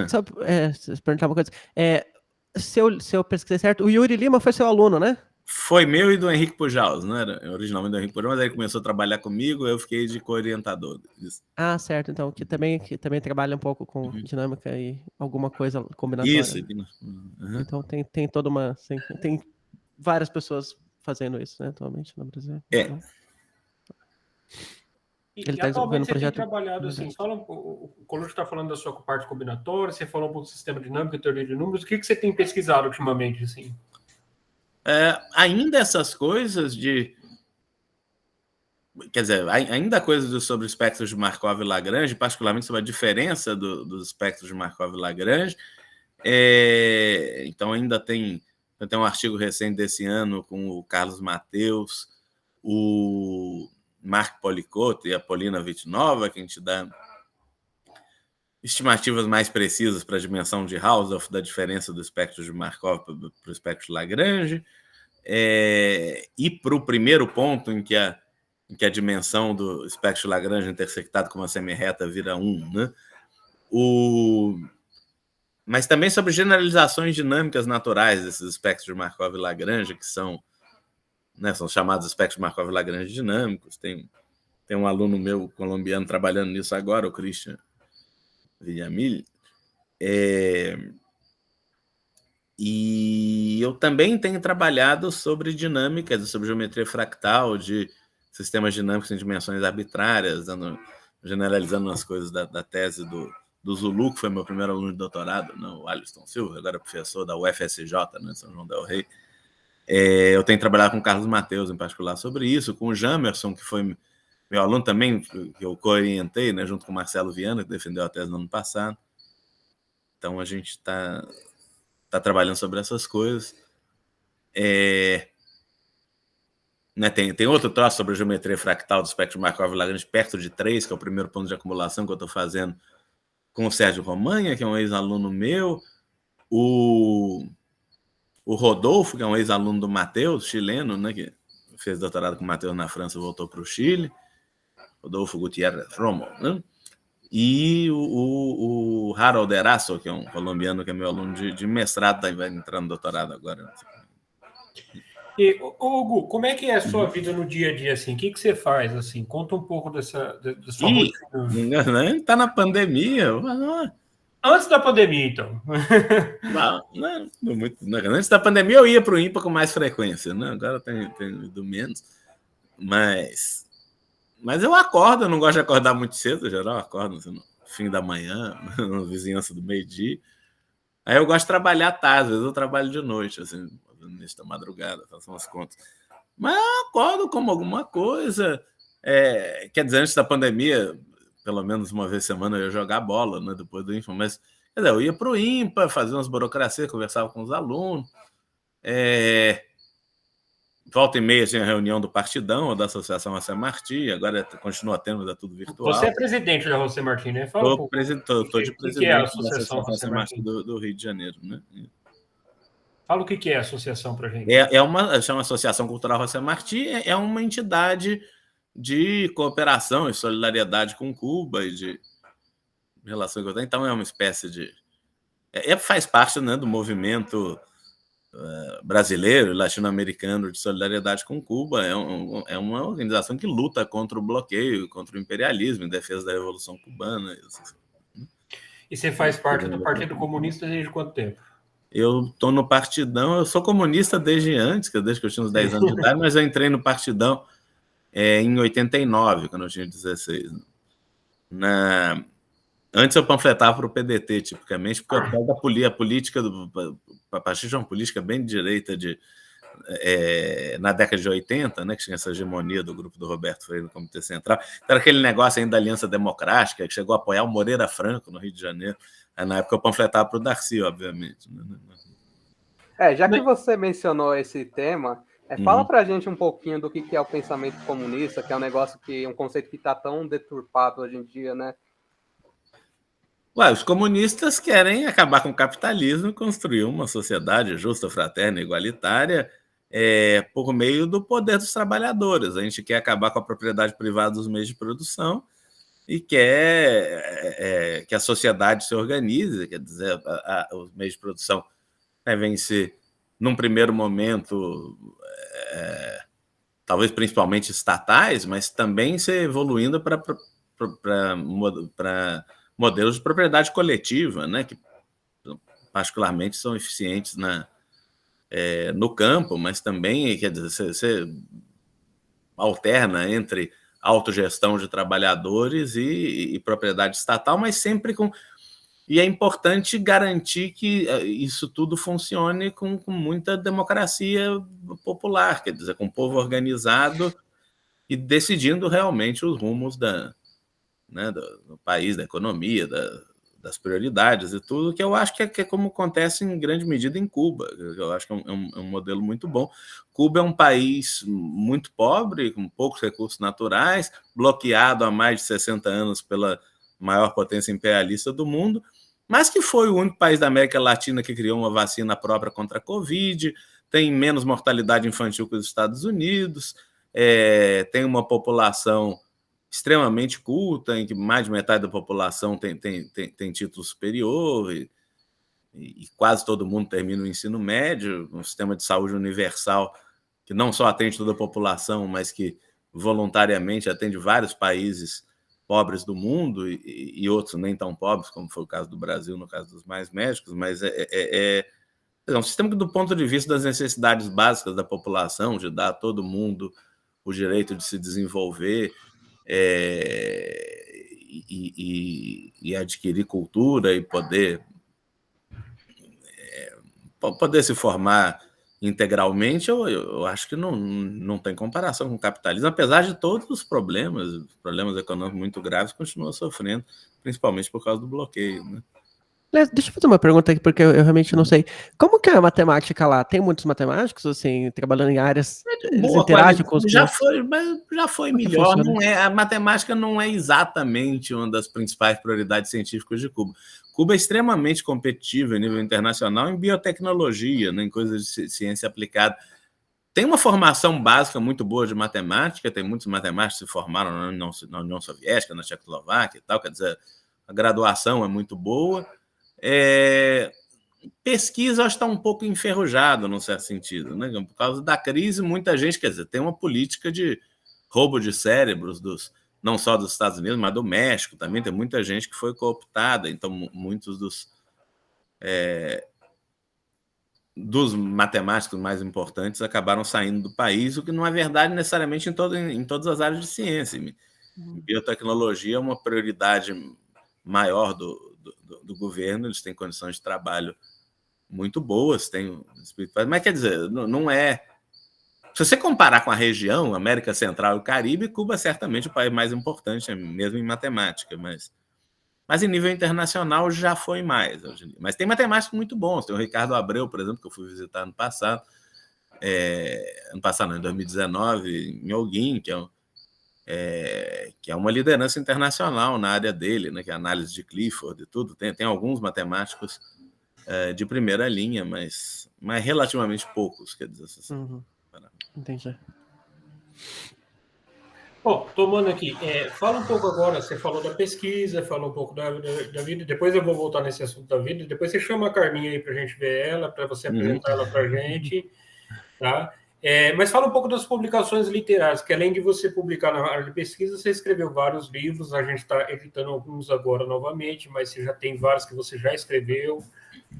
Só perguntar uma coisa. Se eu pesquisei certo, o Yuri Lima foi seu aluno, né? Foi meu e do Henrique Pujaus, não era originalmente do Henrique Pujaus, mas ele começou a trabalhar comigo, eu fiquei de co-orientador. Certo, então, que também trabalha um pouco com dinâmica e alguma coisa combinatória. Isso. Então tem toda uma... Tem várias pessoas fazendo isso, né, atualmente no Brasil. Então, ele está desenvolvendo um projeto. Tem trabalhado assim, o Colucci está falando da sua parte combinatória, você falou um pouco do sistema dinâmico e teoria de números, o que você tem pesquisado ultimamente, assim? Ainda essas coisas quer dizer, ainda coisas sobre espectros de Markov e Lagrange, particularmente sobre a diferença dos espectros de Markov e Lagrange. Então ainda tem um artigo recente desse ano com o Carlos Mateus, o Mark Policotto e a Polina Vitnova, que a gente dá estimativas mais precisas para a dimensão de Hausdorff da diferença do espectro de Markov para o espectro de Lagrange. E para o primeiro ponto em que a dimensão do espectro de Lagrange intersectado com uma semirreta vira 1, né? Mas também sobre generalizações dinâmicas naturais desses espectros de Markov e Lagrange, que são chamados espectros de Markov e Lagrange dinâmicos. Tem um aluno meu colombiano trabalhando nisso agora, o Christian Villamil. E eu também tenho trabalhado sobre dinâmicas, sobre geometria fractal de sistemas dinâmicos em dimensões arbitrárias, generalizando as coisas da tese do Zulu, que foi meu primeiro aluno de doutorado, o Alisson Silva, agora professor da UFSJ, né, São João del Rei. Eu tenho trabalhado com o Carlos Mateus, em particular, sobre isso, com o Jamerson, que foi meu aluno também, que eu co-orientei, né, junto com o Marcelo Viana, que defendeu a tese no ano passado. Então, a gente está trabalhando sobre essas coisas. Né, tem outro troço sobre a geometria fractal do espectro de Markov-Lagrange perto de 3, que é o primeiro ponto de acumulação que eu estou fazendo com o Sérgio Romanha, que é um ex-aluno meu, o Rodolfo, que é um ex-aluno do Matheus, chileno, né, que fez doutorado com o Matheus na França e voltou para o Chile, Rodolfo Gutiérrez Romo, né? E o Harold Eraso, que é um colombiano que é meu aluno de mestrado, vai entrar no doutorado agora. E, Hugo, como é que é a sua vida no dia a dia, assim? O que você faz, assim? Conta um pouco da sua rotina. Né? Tá na pandemia. Antes da pandemia, então. Antes da pandemia eu ia para o IMPA com mais frequência, né? Agora tem ido menos. Mas eu acordo, eu não gosto de acordar muito cedo, em geral eu acordo no fim da manhã, na vizinhança do meio-dia. Aí eu gosto de trabalhar tarde, às vezes eu trabalho de noite, assim, no início da madrugada, faço umas contas. Mas eu acordo como alguma coisa. Quer dizer, antes da pandemia, pelo menos uma vez por semana eu ia jogar bola, né, depois do INFA, mas quer dizer, eu ia para o IMPA, fazia umas burocracias, conversava com os alunos. Volta e meia tinha reunião do Partidão ou da Associação José Martí, agora continua tendo, mas é tudo virtual. Você é presidente da José Martí, né? Fala Estou de presidente é a da Associação José Martí do Rio de Janeiro, né? Fala o que é a associação para a gente. Chama Associação Cultural José Martí, é uma entidade de cooperação e solidariedade com Cuba e de relação que eu tenho. Então é uma espécie de... faz parte, né, do movimento brasileiro e latino-americano de solidariedade com Cuba. É uma organização que luta contra o bloqueio, contra o imperialismo, em defesa da Revolução Cubana. E você faz parte do Partido Comunista desde quanto tempo? Eu estou no Partidão, eu sou comunista desde que eu tinha uns 10 anos de idade, mas eu entrei no Partidão em 89, quando eu tinha 16. Antes eu panfletava para o PDT, tipicamente, porque a política a partir de uma política bem de direita na década de 80, né, que tinha essa hegemonia do grupo do Roberto Freire no Comitê Central. Então, era aquele negócio ainda da Aliança Democrática, que chegou a apoiar o Moreira Franco, no Rio de Janeiro. Na época eu panfletava para o Darcy, obviamente. Já que você mencionou esse tema, fala pra gente um pouquinho do que é o pensamento comunista, que é um conceito que está tão deturpado hoje em dia, né? Os comunistas querem acabar com o capitalismo e construir uma sociedade justa, fraterna e igualitária por meio do poder dos trabalhadores. A gente quer acabar com a propriedade privada dos meios de produção e quer que a sociedade se organize, quer dizer, os meios de produção devem ser, num primeiro momento, talvez principalmente estatais, mas também se evoluindo para modelos de propriedade coletiva, né, que particularmente são eficientes no campo, mas também, quer dizer, você alterna entre autogestão de trabalhadores e propriedade estatal, mas sempre com... E é importante garantir que isso tudo funcione com muita democracia popular, quer dizer, com o povo organizado e decidindo realmente os rumos do país, da economia, das prioridades e tudo, que eu acho que é como acontece em grande medida em Cuba. Eu acho que é um modelo muito bom. Cuba é um país muito pobre, com poucos recursos naturais, bloqueado há mais de 60 anos pela maior potência imperialista do mundo, mas que foi o único país da América Latina que criou uma vacina própria contra a Covid, tem menos mortalidade infantil que os Estados Unidos, tem uma população extremamente culta, em que mais de metade da população tem título superior e quase todo mundo termina o ensino médio, um sistema de saúde universal que não só atende toda a população, mas que voluntariamente atende vários países pobres do mundo e outros nem tão pobres, como foi o caso do Brasil, no caso dos mais médicos, mas é um sistema que, do ponto de vista das necessidades básicas da população, de dar a todo mundo o direito de se desenvolver e adquirir cultura e poder se formar integralmente, eu acho que não tem comparação com o capitalismo, apesar de todos os problemas econômicos muito graves, continua sofrendo, principalmente por causa do bloqueio, né? Aliás, deixa eu fazer uma pergunta aqui, porque eu realmente não sei. Como que é a matemática lá? Tem muitos matemáticos, assim, trabalhando em áreas, eles Boa interagem com qualidade. os Já foi Como que melhor. funciona? Não é, a matemática não é exatamente uma das principais prioridades científicas de Cuba. Cuba é extremamente competitiva a nível internacional em biotecnologia, né, em coisas de ciência aplicada. Tem uma formação básica muito boa de matemática, tem muitos matemáticos que se formaram na União Soviética, na Tchecoslováquia e tal, quer dizer, a graduação é muito boa. Pesquisa, acho que está um pouco enferrujado, num certo sentido, né? Por causa da crise, muita gente, quer dizer, tem uma política de roubo de cérebros, não só dos Estados Unidos, mas do México também, tem muita gente que foi cooptada, então muitos dos matemáticos mais importantes acabaram saindo do país, o que não é verdade necessariamente em todas as áreas de ciência. Biotecnologia é uma prioridade maior do governo, eles têm condições de trabalho muito boas, mas quer dizer, não é... Se você comparar com a região, América Central e o Caribe, Cuba é certamente o país mais importante, mesmo em matemática, mas em nível internacional já foi mais. Mas tem matemáticos muito bons, tem o Ricardo Abreu, por exemplo, que eu fui visitar ano passado, em 2019, em Holguín, que é uma liderança internacional na área dele, né, que é a análise de Clifford e tudo. Tem alguns matemáticos de primeira linha, mas relativamente poucos, quer dizer. Entendi. Bom, tomando aqui, fala um pouco agora, você falou da pesquisa, falou um pouco da vida, depois eu vou voltar nesse assunto da vida, depois você chama a Carminha aí para a gente ver ela, para você apresentar ela para a gente, tá? Mas fala um pouco das publicações literárias, que além de você publicar na área de pesquisa, você escreveu vários livros, a gente está editando alguns agora novamente, mas você já tem vários que você já escreveu.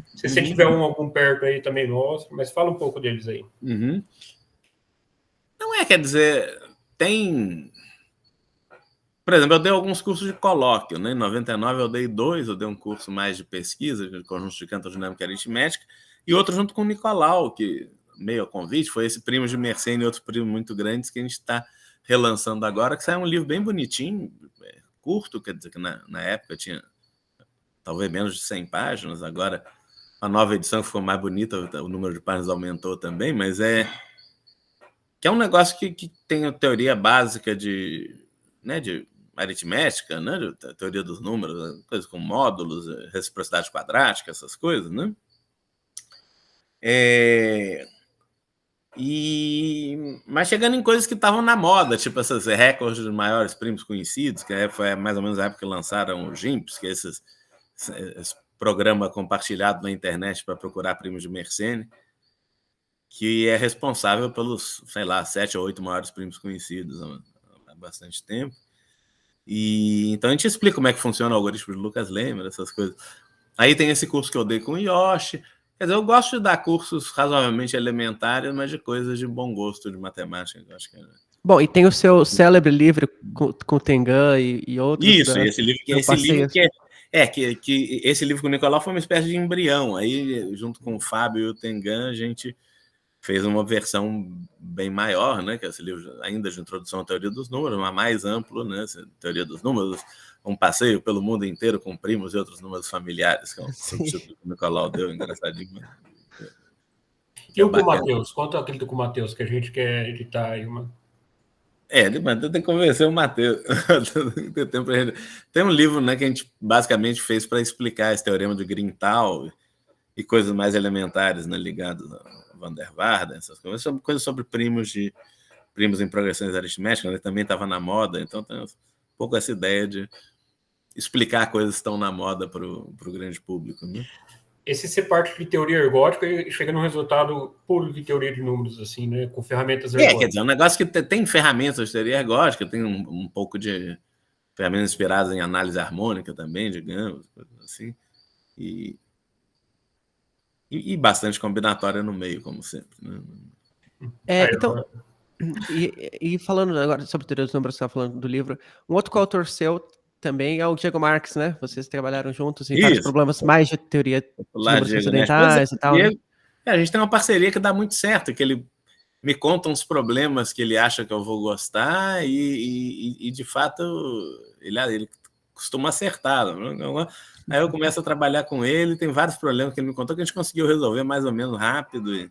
Se você tiver algum perto aí, também mostra, mas fala um pouco deles aí. Não quer dizer, tem... Por exemplo, eu dei alguns cursos de colóquio, né? Em 99 eu dei 2, eu dei um curso mais de pesquisa, de conjunto de cantodinâmica e aritmética, e outro junto com o Nicolau, que meio a convite, foi esse Primos de Mersenne e outros primos muito grandes que a gente está relançando agora, que sai um livro bem bonitinho, curto, quer dizer que na época tinha talvez menos de 100 páginas, agora a nova edição ficou mais bonita, o número de páginas aumentou também, mas que é um negócio que tem a teoria básica de aritmética, né, de teoria dos números, coisas com módulos, reciprocidade quadrática, essas coisas, né? Mas chegando em coisas que estavam na moda, tipo esses recordes dos maiores primos conhecidos, que foi mais ou menos a época que lançaram o GIMPs, que é esse programa compartilhado na internet para procurar primos de Mersenne, que é responsável pelos, 7 ou 8 maiores primos conhecidos há bastante tempo. E então a gente explica como é que funciona o algoritmo de Lucas Lehmer, essas coisas. Aí tem esse curso que eu dei com o Yoshi. Quer dizer, eu gosto de dar cursos razoavelmente elementares, mas de coisas de bom gosto de matemática. Eu acho que Bom, e tem o seu célebre livro com o Tengan e outros. Isso, esse livro que esse livro com o Nicolau foi uma espécie de embrião. Aí, junto com o Fábio e o Tengan, a gente fez uma versão bem maior, né? Que é esse livro ainda de introdução à teoria dos números, uma mais ampla, né? Teoria dos números, um passeio pelo mundo inteiro com primos e outros números familiares, que é um subtítulo que o Nicolau deu, engraçadinho. E o com o Matheus? Conta aquele com o Matheus, que a gente quer editar aí uma... tem que convencer o Matheus. Tem um livro, né, que a gente basicamente fez para explicar esse teorema de Green-Tal e coisas mais elementares, né, ligadas a Van der Waarden, essas coisas sobre primos em progressões aritméticas, né, também estava na moda, então tem um pouco essa ideia de explicar coisas que estão na moda para o grande público, né? Esse ser parte de teoria ergótica e chega num resultado puro de teoria de números, assim, né? Com ferramentas ergóticas. Quer dizer, um negócio que tem ferramentas de teoria ergótica, tem um pouco de ferramentas inspiradas em análise harmônica também, digamos, assim, e bastante combinatória no meio, como sempre, né? Então, e falando agora sobre teoria dos números, você estava falando do livro, um outro coautor seu também é o Diego Marques, né? Vocês trabalharam juntos em vários problemas mais de teoria de números ocidentais e tal, né? A gente tem uma parceria que dá muito certo, que ele me conta uns problemas que ele acha que eu vou gostar e de fato, ele costuma acertar. Aí eu começo a trabalhar com ele, tem vários problemas que ele me contou que a gente conseguiu resolver mais ou menos rápido.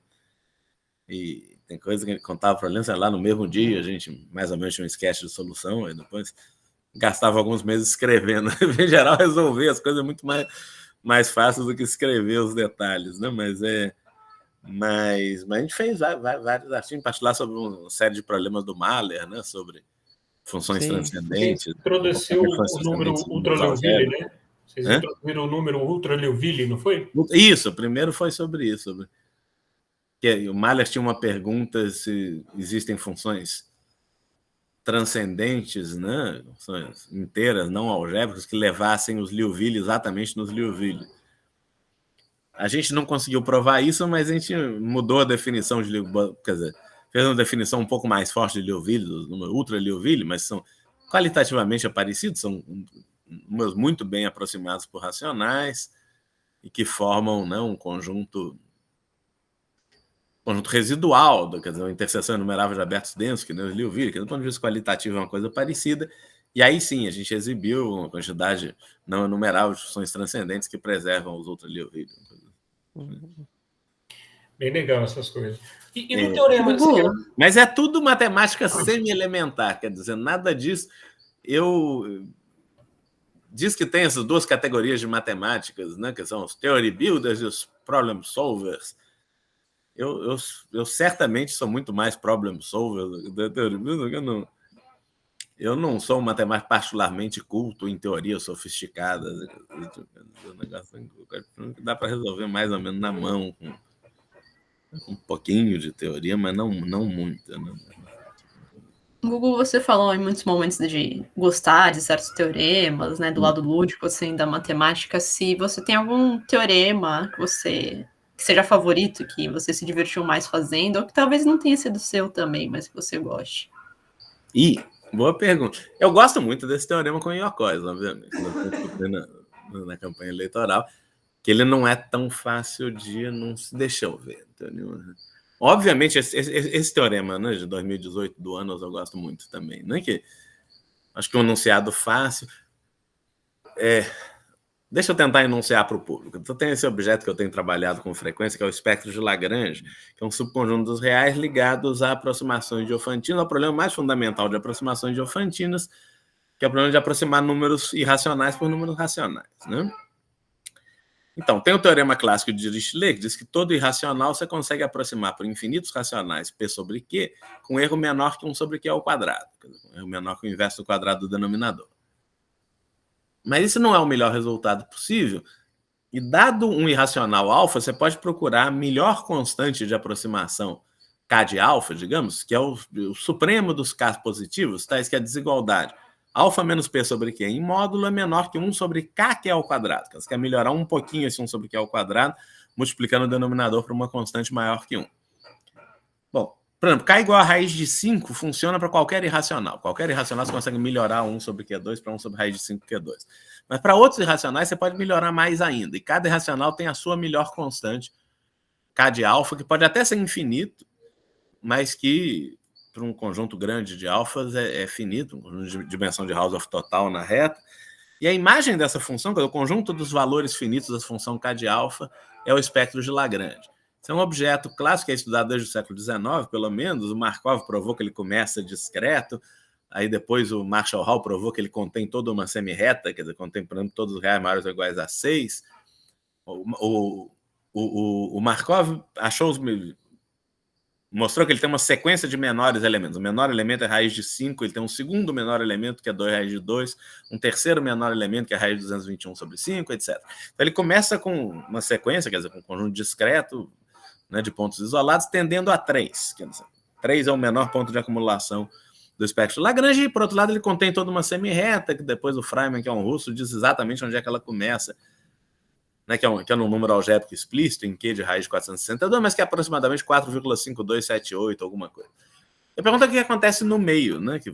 E tem coisa que ele contava problemas, sei lá, no mesmo dia a gente mais ou menos tinha um sketch de solução, e depois gastava alguns meses escrevendo. Em geral, resolver as coisas é muito mais fácil do que escrever os detalhes, né? Mas a gente fez vários artigos, em particular sobre uma série de problemas do Mahler, né? Sobre funções transcendentes. Introduziu o número ultra-Liouville, né? Vocês introduziram o número ultra-Liouville, não foi? Isso, primeiro foi sobre isso. Que o Mahler tinha uma pergunta se existem funções transcendentes, né? Funções inteiras, não algébricas, que levassem os Liouville exatamente nos Liouville. A gente não conseguiu provar isso, mas a gente mudou a definição de Liouville, quer dizer, fez uma definição um pouco mais forte de Liouville, do número ultra-Liouville, mas são qualitativamente parecidos, são números muito bem aproximados por racionais e que formam, né, um conjunto residual, quer dizer, uma interseção enumerável de abertos densos, que nem os Liouville, que do ponto de vista qualitativo é uma coisa parecida, e aí sim, a gente exibiu uma quantidade não enumerável de funções transcendentes que preservam os outros Liouville. Bem legal essas coisas. E no teorema... Mas é tudo matemática semi-elementar, quer dizer, nada disso... Diz que tem essas duas categorias de matemáticas, né, que são os theory builders e os problem solvers. Eu certamente sou muito mais problem solver do que theory builder. Eu não sou um matemático particularmente culto em teoria sofisticada. O negócio dá para resolver mais ou menos na mão, com um pouquinho de teoria, mas não muito. Né? Gugu, você falou em muitos momentos de gostar de certos teoremas, né, do lado lúdico, assim, da matemática. Se você tem algum teorema que seja favorito, que você se divertiu mais fazendo, ou que talvez não tenha sido seu também, mas que você goste. Boa pergunta. Eu gosto muito desse teorema com Iocós, obviamente, na campanha eleitoral, que ele não é tão fácil de não se deixar ver, entendeu? Obviamente, esse teorema, né, de 2018 do Anos eu gosto muito também. Né, que acho que um enunciado fácil. Deixa eu tentar enunciar para o público. Então, tem esse objeto que eu tenho trabalhado com frequência, que é o espectro de Lagrange, que é um subconjunto dos reais ligados a aproximações diofantinas, ao problema mais fundamental de aproximações diofantinas, que é o problema de aproximar números irracionais por números racionais. Né? Então, tem o teorema clássico de Dirichlet, que diz que todo irracional você consegue aproximar por infinitos racionais P sobre Q com um erro menor que 1 sobre Q ao quadrado. Um erro menor que o inverso do quadrado do denominador. Mas isso não é o melhor resultado possível. E dado um irracional alfa, você pode procurar a melhor constante de aproximação K de alfa, digamos, que é o supremo dos K positivos, tais que é a desigualdade. Alfa menos P sobre Q em módulo é menor que 1 sobre KQ ao quadrado. Você quer melhorar um pouquinho esse 1 sobre Q ao quadrado, multiplicando o denominador por uma constante maior que 1. Bom, por exemplo, K igual a raiz de 5 funciona para qualquer irracional. Qualquer irracional você consegue melhorar 1 sobre Q2 para 1 sobre raiz de 5 Q2. Mas para outros irracionais você pode melhorar mais ainda. E cada irracional tem a sua melhor constante, K de alfa, que pode até ser infinito, mas que... para um conjunto grande de alfas é finito, um conjunto de dimensão de Hausdorff total na reta. E a imagem dessa função, que é o conjunto dos valores finitos da função K de alfa, é o espectro de Lagrange. Isso é um objeto clássico que é estudado desde o século XIX, pelo menos. O Markov provou que ele começa discreto, aí depois o Marshall Hall provou que ele contém toda uma semi-reta, quer dizer, contém, por exemplo, todos os reais maiores ou iguais a 6. O Markov mostrou que ele tem uma sequência de menores elementos. O menor elemento é raiz de 5, ele tem um segundo menor elemento, que é 2 raiz de 2, um terceiro menor elemento, que é raiz de 221 sobre 5, etc. Então, ele começa com uma sequência, quer dizer, com um conjunto discreto, né, de pontos isolados, tendendo a 3. Quer dizer, 3 é o menor ponto de acumulação do espectro de Lagrange, e, por outro lado, ele contém toda uma semi-reta, que depois o Feynman, que é um russo, diz exatamente onde é que ela começa, né, que é num número algébrico explícito, em Q de raiz de 462, mas que é aproximadamente 4,5278, alguma coisa. Eu pergunto o que acontece no meio, né, que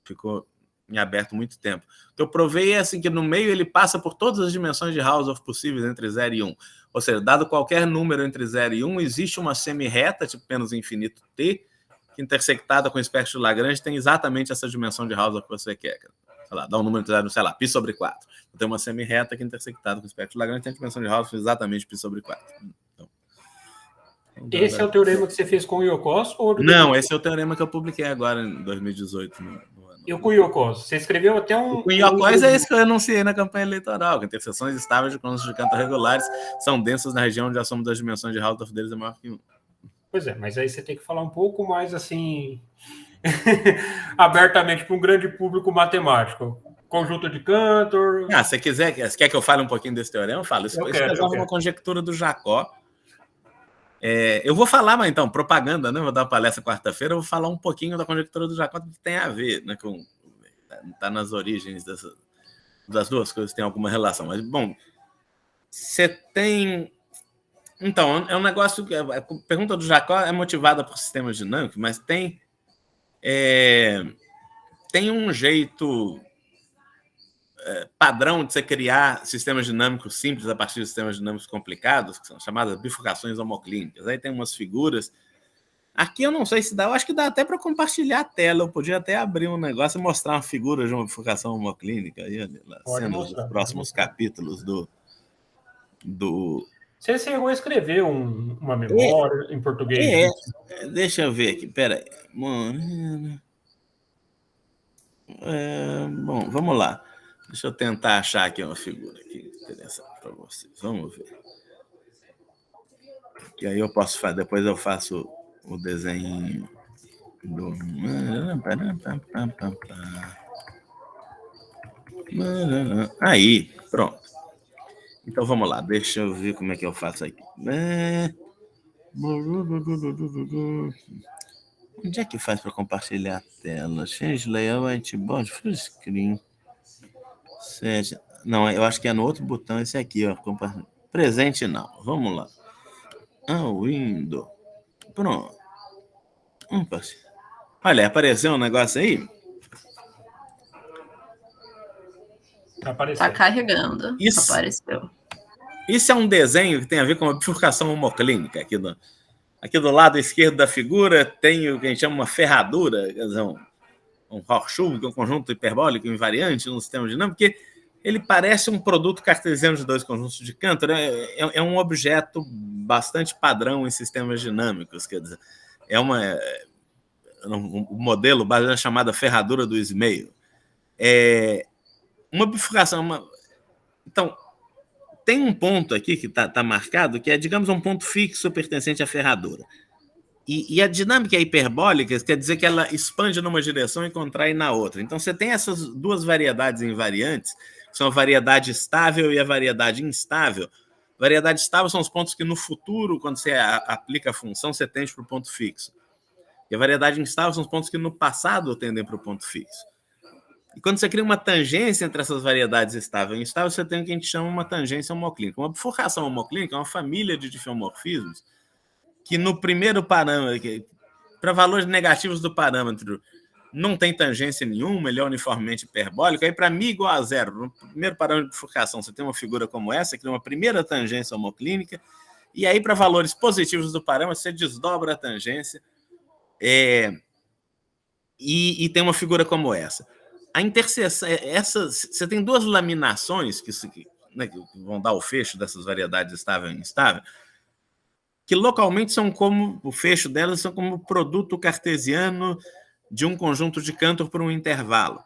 ficou em aberto muito tempo. O que eu provei é assim, que no meio ele passa por todas as dimensões de Hausdorff possíveis entre 0 e 1. Ou seja, dado qualquer número entre 0 e 1, existe uma semi-reta, tipo menos infinito T, que intersectada com o espectro de Lagrange tem exatamente essa dimensão de Hausdorff que você quer. sei lá, dá um número, sei lá, π sobre 4. Tem uma semi-reta que é intersectada com o espectro de Lagrange, tem a dimensão de Hausdorff exatamente π sobre 4. Então, esse é o teorema que você fez com o Iocos? Não, esse é o teorema que eu publiquei agora em 2018. No ano. E o com o Iocos? Você escreveu até um... O Iocos é esse que eu enunciei na campanha eleitoral, que interseções estáveis de conjuntos de Cantor regulares são densas na região onde a soma das dimensões de Hausdorff deles é maior que 1. Pois é, mas aí você tem que falar um pouco mais assim... abertamente para um grande público matemático. Conjunto de Cantor... Se quer que eu fale um pouquinho desse teorema, eu falo. Isso é uma conjectura do Jacob. Eu vou falar, mas então, propaganda, né? Vou dar uma palestra quarta-feira, eu vou falar um pouquinho da conjectura do Jacob, que tem a ver, né? Está nas origens das duas coisas, tem alguma relação. Mas, bom, você tem... Então, é um negócio que... A pergunta do Jacob é motivada por sistemas dinâmicos, mas tem um jeito padrão de você criar sistemas dinâmicos simples a partir de sistemas dinâmicos complicados, que são chamadas bifurcações homoclínicas. Aí tem umas figuras. Aqui eu não sei se dá, eu acho que dá até para compartilhar a tela. Eu podia até abrir um negócio e mostrar uma figura de uma bifurcação homoclínica aí, sendo os próximos capítulos do... Você chegou a escrever uma memória em português? Deixa eu ver aqui, peraí. Bom, vamos lá. Deixa eu tentar achar aqui uma figura aqui interessante para vocês. Vamos ver. E aí eu posso fazer, depois eu faço o desenho do... Aí, pronto. Então vamos lá, deixa eu ver como é que eu faço aqui. Onde é que faz para compartilhar a tela? Change layout, board, full screen. Não, eu acho que é no outro botão, esse aqui, ó. Presente não. Vamos lá. Window. Pronto. Olha, apareceu um negócio aí. Tá carregando. Apareceu. Isso é um desenho que tem a ver com a bifurcação homoclínica. Aqui do lado esquerdo da figura tem o que a gente chama uma ferradura, quer dizer, um Hochschild, que é um conjunto hiperbólico invariante num sistema dinâmico, que ele parece um produto cartesiano de dois conjuntos de Cantor. É um objeto bastante padrão em sistemas dinâmicos, quer dizer, um modelo base chamada ferradura do Ismail. Uma bifurcação... Então, tem um ponto aqui que está marcado, que é, digamos, um ponto fixo pertencente à ferradura. E a dinâmica hiperbólica quer dizer que ela expande numa direção e contrai na outra. Então, você tem essas duas variedades invariantes, que são a variedade estável e a variedade instável. Variedade estável são os pontos que, no futuro, quando você aplica a função, você tende para o ponto fixo. E a variedade instável são os pontos que, no passado, tendem para o ponto fixo. E quando você cria uma tangência entre essas variedades estável e instável, você tem o que a gente chama uma tangência homoclínica. Uma bifurcação homoclínica é uma família de diffeomorfismos que no primeiro parâmetro, para valores negativos do parâmetro, não tem tangência nenhuma, ele é uniformemente hiperbólico. Aí, para μ igual a zero, no primeiro parâmetro de bifurcação, você tem uma figura como essa, que é uma primeira tangência homoclínica, e aí, para valores positivos do parâmetro, você desdobra a tangência e tem uma figura como essa. A interseção, você tem duas laminações que vão dar o fecho dessas variedades estável e instável, que localmente são como, o fecho delas são como produto cartesiano de um conjunto de Cantor por um intervalo.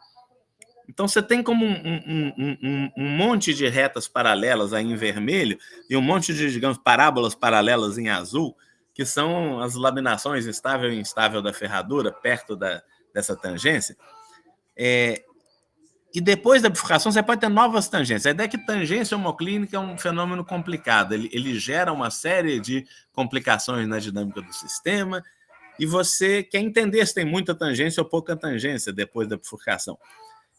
Então, você tem como um monte de retas paralelas aí em vermelho e um monte de, digamos, parábolas paralelas em azul, que são as laminações estável e instável da ferradura, perto dessa tangência. E depois da bifurcação, você pode ter novas tangências. A ideia é que tangência homoclínica é um fenômeno complicado. Ele gera uma série de complicações na dinâmica do sistema e você quer entender se tem muita tangência ou pouca tangência depois da bifurcação.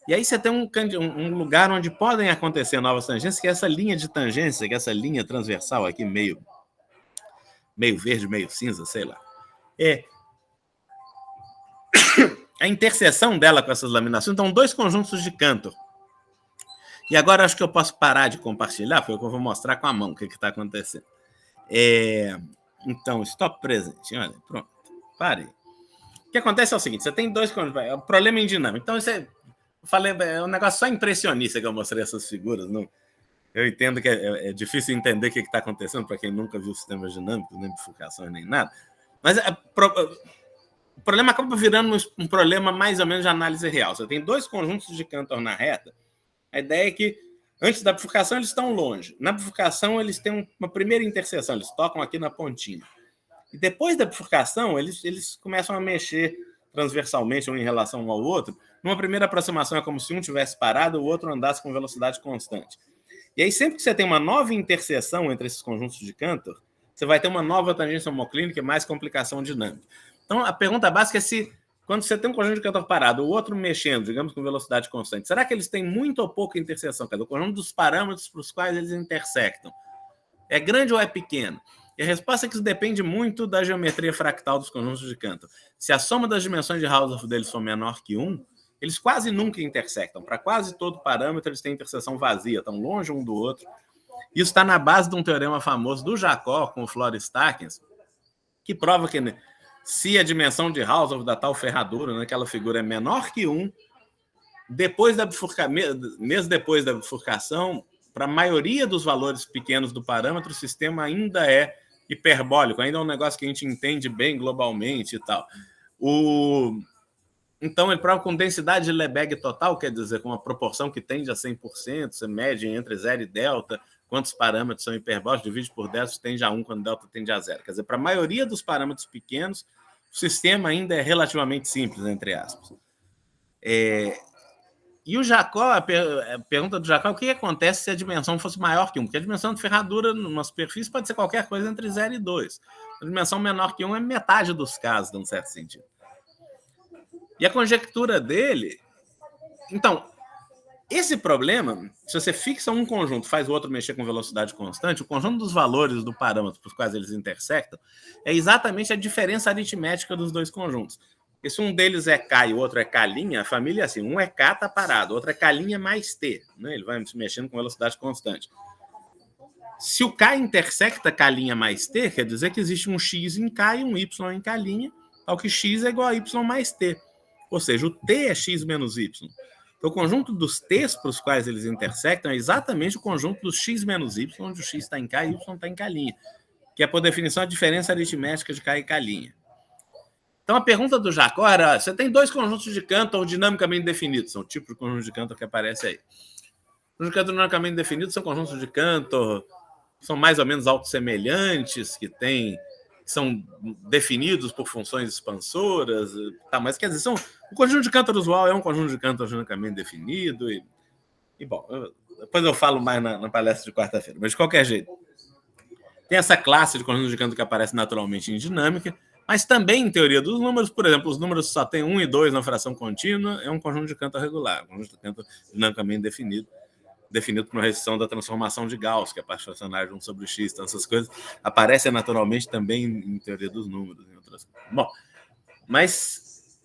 E aí você tem um lugar onde podem acontecer novas tangências, que é essa linha de tangência, que é essa linha transversal aqui, meio verde, meio cinza, sei lá. A interseção dela com essas laminações, então, dois conjuntos de Cantor. E agora acho que eu posso parar de compartilhar, porque eu vou mostrar com a mão o que está acontecendo. Então, stop presente. Olha, pronto. Pare. O que acontece é o seguinte, você tem dois conjuntos. O problema em dinâmica. Então, falei, é um negócio só impressionista que eu mostrei essas figuras. Não, eu entendo que é difícil entender o que está acontecendo para quem nunca viu sistemas dinâmicos, nem bifurcação, nem nada. Mas o problema acaba virando um problema mais ou menos de análise real. Você tem dois conjuntos de Cantor na reta. A ideia é que antes da bifurcação eles estão longe. Na bifurcação eles têm uma primeira interseção, eles tocam aqui na pontinha. E depois da bifurcação eles começam a mexer transversalmente um em relação um ao outro. Numa primeira aproximação é como se um tivesse parado e o outro andasse com velocidade constante. E aí sempre que você tem uma nova interseção entre esses conjuntos de Cantor, você vai ter uma nova tangência homoclínica e mais complicação dinâmica. Então, a pergunta básica é se, quando você tem um conjunto de Cantor parado, o outro mexendo, digamos, com velocidade constante, será que eles têm muito ou pouca interseção? Quer dizer, o conjunto dos parâmetros para os quais eles intersectam é grande ou é pequeno? E a resposta é que isso depende muito da geometria fractal dos conjuntos de Cantor. Se a soma das dimensões de Hausdorff deles for menor que 1, eles quase nunca intersectam. Para quase todo parâmetro, eles têm interseção vazia, estão longe um do outro. Isso está na base de um teorema famoso do Jacob com o Floris-Takens, que prova que se a dimensão de Hausdorff da tal ferradura, naquela figura, é menor que 1, mesmo depois da bifurcação, para a maioria dos valores pequenos do parâmetro, o sistema ainda é hiperbólico, ainda é um negócio que a gente entende bem globalmente e tal. Então, ele prova com densidade de Lebesgue total, quer dizer, com uma proporção que tende a 100%, você mede entre 0 e delta, quantos parâmetros são hiperbólicos, divide por 10, tende a 1, quando delta tende a 0. Quer dizer, para a maioria dos parâmetros pequenos, o sistema ainda é relativamente simples, entre aspas. E o Jacob, a pergunta do Jacob, o que acontece se a dimensão fosse maior que 1? Porque a dimensão de ferradura numa superfície pode ser qualquer coisa entre 0 e 2. A dimensão menor que 1 é metade dos casos, num certo sentido. E a conjectura dele... Então, esse problema, se você fixa um conjunto, faz o outro mexer com velocidade constante, o conjunto dos valores do parâmetro por quais eles intersectam é exatamente a diferença aritmética dos dois conjuntos. Porque se um deles é K e o outro é K', a família é assim, um é K, está parado, o outro é K' mais T, né? Ele vai se mexendo com velocidade constante. Se o K intersecta K' mais T, quer dizer que existe um X em K e um Y em K', ao que X é igual a Y mais T. Ou seja, o T é X menos Y. Então, o conjunto dos T's para os quais eles intersectam é exatamente o conjunto dos X menos Y, onde o X está em K e o Y está em K', que é, por definição, a diferença aritmética de K e K'. Então, a pergunta do Jacob era, você tem dois conjuntos de Cantor dinamicamente definidos, são o tipo de conjunto de Cantor que aparece aí. Os conjuntos de Cantor dinamicamente definidos são conjuntos de Cantor, são mais ou menos autossemelhantes, que são definidos por funções expansoras, tá, mas quer dizer, o conjunto de Cantor usual é um conjunto de Cantor dinamicamente definido, e bom, depois eu falo mais na palestra de quarta-feira, mas de qualquer jeito, tem essa classe de conjunto de Cantor que aparece naturalmente em dinâmica, mas também em teoria dos números, por exemplo, os números só tem 1 e 2 na fração contínua, é um conjunto de Cantor regular, um conjunto de Cantor dinamicamente definido por uma restrição da transformação de Gauss, que é a parte fracionária de 1 sobre x. Então, essas coisas aparecem naturalmente também em teoria dos números. Em outras... Bom, mas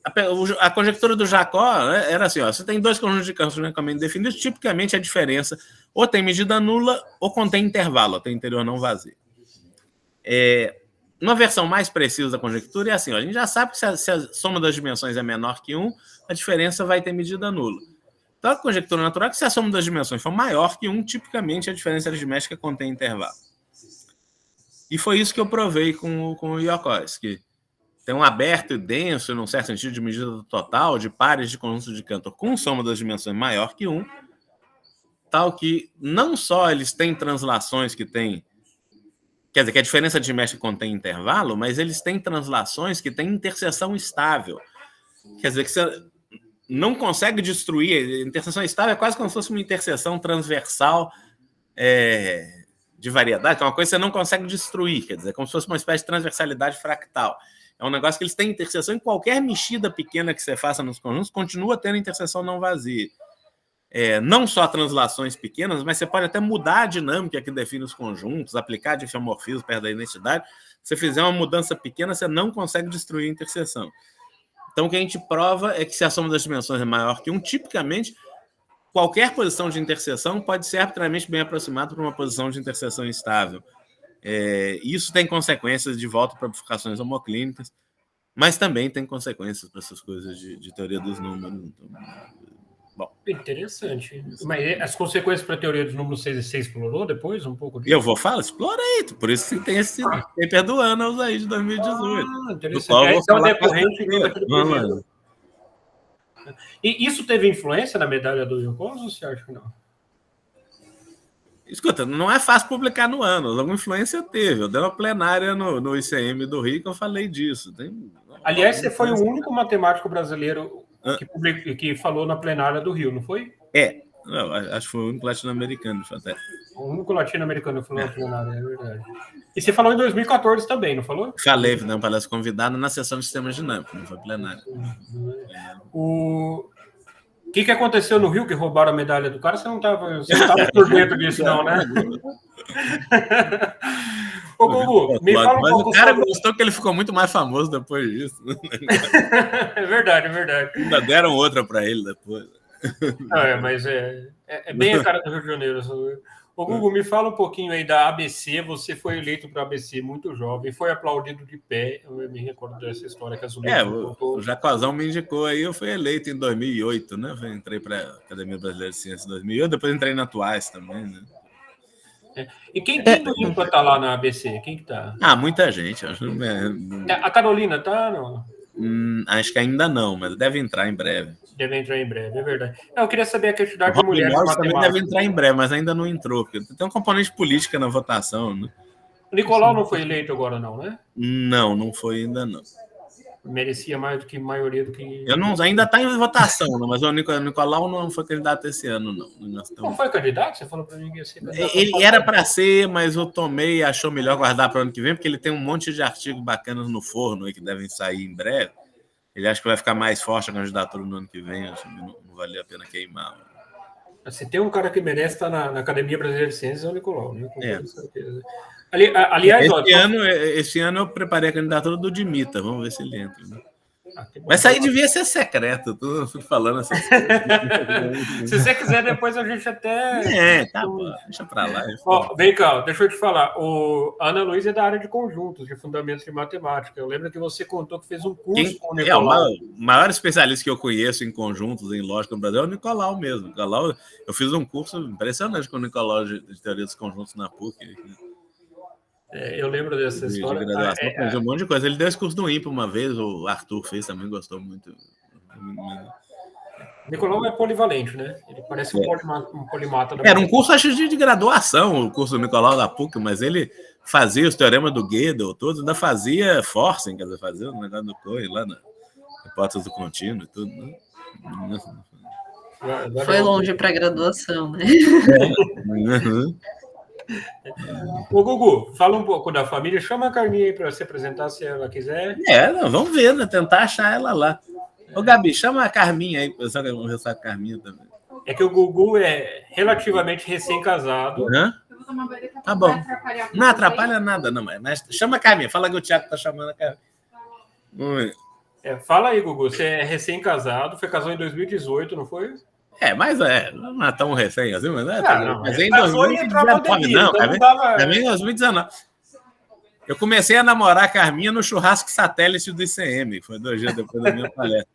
a conjectura do Jacob era assim, você tem dois conjuntos de Cantor dinamicamente definidos, tipicamente a diferença ou tem medida nula ou contém intervalo, ou tem interior não vazio. Uma versão mais precisa da conjectura é assim, a gente já sabe que se a soma das dimensões é menor que 1, a diferença vai ter medida nula. Então, a conjectura natural é que se a soma das dimensões for maior que 1, tipicamente a diferença aritmética contém intervalo. E foi isso que eu provei com o Iocos, que tem um aberto e denso, num certo sentido, de medida total, de pares de conjuntos de Cantor com soma das dimensões maior que 1, tal que não só eles têm translações que têm... Quer dizer, que a diferença aritmética contém intervalo, mas eles têm translações que têm interseção estável. Quer dizer, que você não consegue destruir. A interseção estável é quase como se fosse uma interseção transversal de variedade, que é uma coisa que você não consegue destruir, quer dizer, como se fosse uma espécie de transversalidade fractal. É um negócio que eles têm interseção em qualquer mexida pequena que você faça nos conjuntos, continua tendo interseção não vazia. Não só translações pequenas, mas você pode até mudar a dinâmica que define os conjuntos, aplicar difiomorfismo perto da identidade. Se você fizer uma mudança pequena, você não consegue destruir a interseção. Então, o que a gente prova é que se a soma das dimensões é maior que 1, tipicamente, qualquer posição de interseção pode ser arbitrariamente bem aproximada para uma posição de interseção estável. Isso tem consequências de volta para bifurcações homoclínicas, mas também tem consequências para essas coisas de teoria dos números. Então, Bom, interessante. Mas as consequências para a teoria dos números 6 e 6 explorou depois um pouco disso? eu vou falar, explorei, por isso que tem esse paper do Annals aí de 2018. Interessante. Então, decorrente daquele primeiro. E isso teve influência na medalha do Yukos ou você acha que não? Escuta, não é fácil publicar no Annals, alguma influência teve. Eu dei uma plenária no ICM do Rio que eu falei disso. Aliás, você foi o único matemático brasileiro que falou na plenária do Rio, não foi? Não, acho que foi o único latino-americano. Até. O único latino-americano que falou na plenária, é verdade. E você falou em 2014 também, não falou? Falei, não, palestra convidada na sessão de sistemas dinâmicos, não foi plenária. O que aconteceu no Rio que roubaram a medalha do cara? Você não estava por dentro disso, não, né? Ô, Gugu, me fala um pouco. O cara gostou que ele ficou muito mais famoso depois disso. É verdade. Ainda deram outra para ele depois. Mas é bem a cara do Rio de Janeiro. Ô, Gugu, me fala um pouquinho aí da ABC. Você foi eleito para a ABC muito jovem, foi aplaudido de pé. Eu me recordo dessa história que a Zulita o Jacozão me indicou aí, eu fui eleito em 2008, né? Eu entrei para a Academia Brasileira de Ciências em 2008, depois entrei na Atuais também, né? E quem do IMPA está lá na ABC? Quem que tá? Muita gente. A Carolina tá? Não? Acho que ainda não, mas deve entrar em breve. Deve entrar em breve, é verdade. Eu queria saber a quantidade de mulheres de matemática. Também deve entrar em breve, mas ainda não entrou, porque tem um componente política na votação, né? O Nicolau não foi eleito agora, não, né? Não foi ainda, não. Merecia mais do que a maioria do que... Ainda está em votação, não, mas o Nicolau não foi candidato esse ano, não. Não foi candidato? Você falou para mim que ia ser candidato. Ele era para ser, mas o Tomei achou melhor guardar para o ano que vem, porque ele tem um monte de artigos bacanas no forno aí que devem sair em breve. Ele acha que vai ficar mais forte a candidatura no ano que vem, acho que não valia a pena queimar. Se tem um cara que merece estar na Academia Brasileira de Ciências, é o Nicolau, né? Com certeza. Aliás, esse ano eu preparei a candidatura do Dimita, vamos ver se ele entra. Né? Mas isso aí devia ser secreto, tô falando assim. Se você quiser, depois a gente até... tá bom, deixa pra lá. Vem cá, deixa eu te falar. A Ana Luísa é da área de conjuntos, de fundamentos de matemática. Eu lembro que você contou que fez um curso com o Nicolau. O maior especialista que eu conheço em conjuntos, em lógica no Brasil, é o Nicolau mesmo. Eu fiz um curso impressionante com o Nicolau de teoria dos conjuntos na PUC. Eu lembro dessa história. Aprendi um monte de coisa. Ele deu esse curso do IMPA uma vez, o Arthur fez também, gostou muito. Nicolau é polivalente, né? Ele parece um polimata. Era um curso, acho, de graduação, o curso do Nicolau da PUC, mas ele fazia os teoremas do Gödel, todos, ainda fazia Forcing, quer dizer, fazia o negócio do Cohen lá na hipótese do contínuo e tudo, né? Foi longe para a graduação, né? Ô, Gugu, fala um pouco da família. Chama a Carminha aí para se apresentar, se ela quiser. Vamos ver, né? Tentar achar ela lá. Ô, Gabi, chama a Carminha aí, pessoal, que eu vou conversar com a Carminha também. É que o Gugu é relativamente recém-casado. Tá bom. Não atrapalha nada, não. Mas chama a Carminha, fala que o Thiago tá chamando a Carminha. Fala aí, Gugu. Você é recém-casado, foi casado em 2018, não foi? Mas não é tão recém assim, mas mas em 2019, não, também em 2019. Eu comecei a namorar a Carminha no churrasco satélite do ICM, foi 2 dias depois da minha palestra.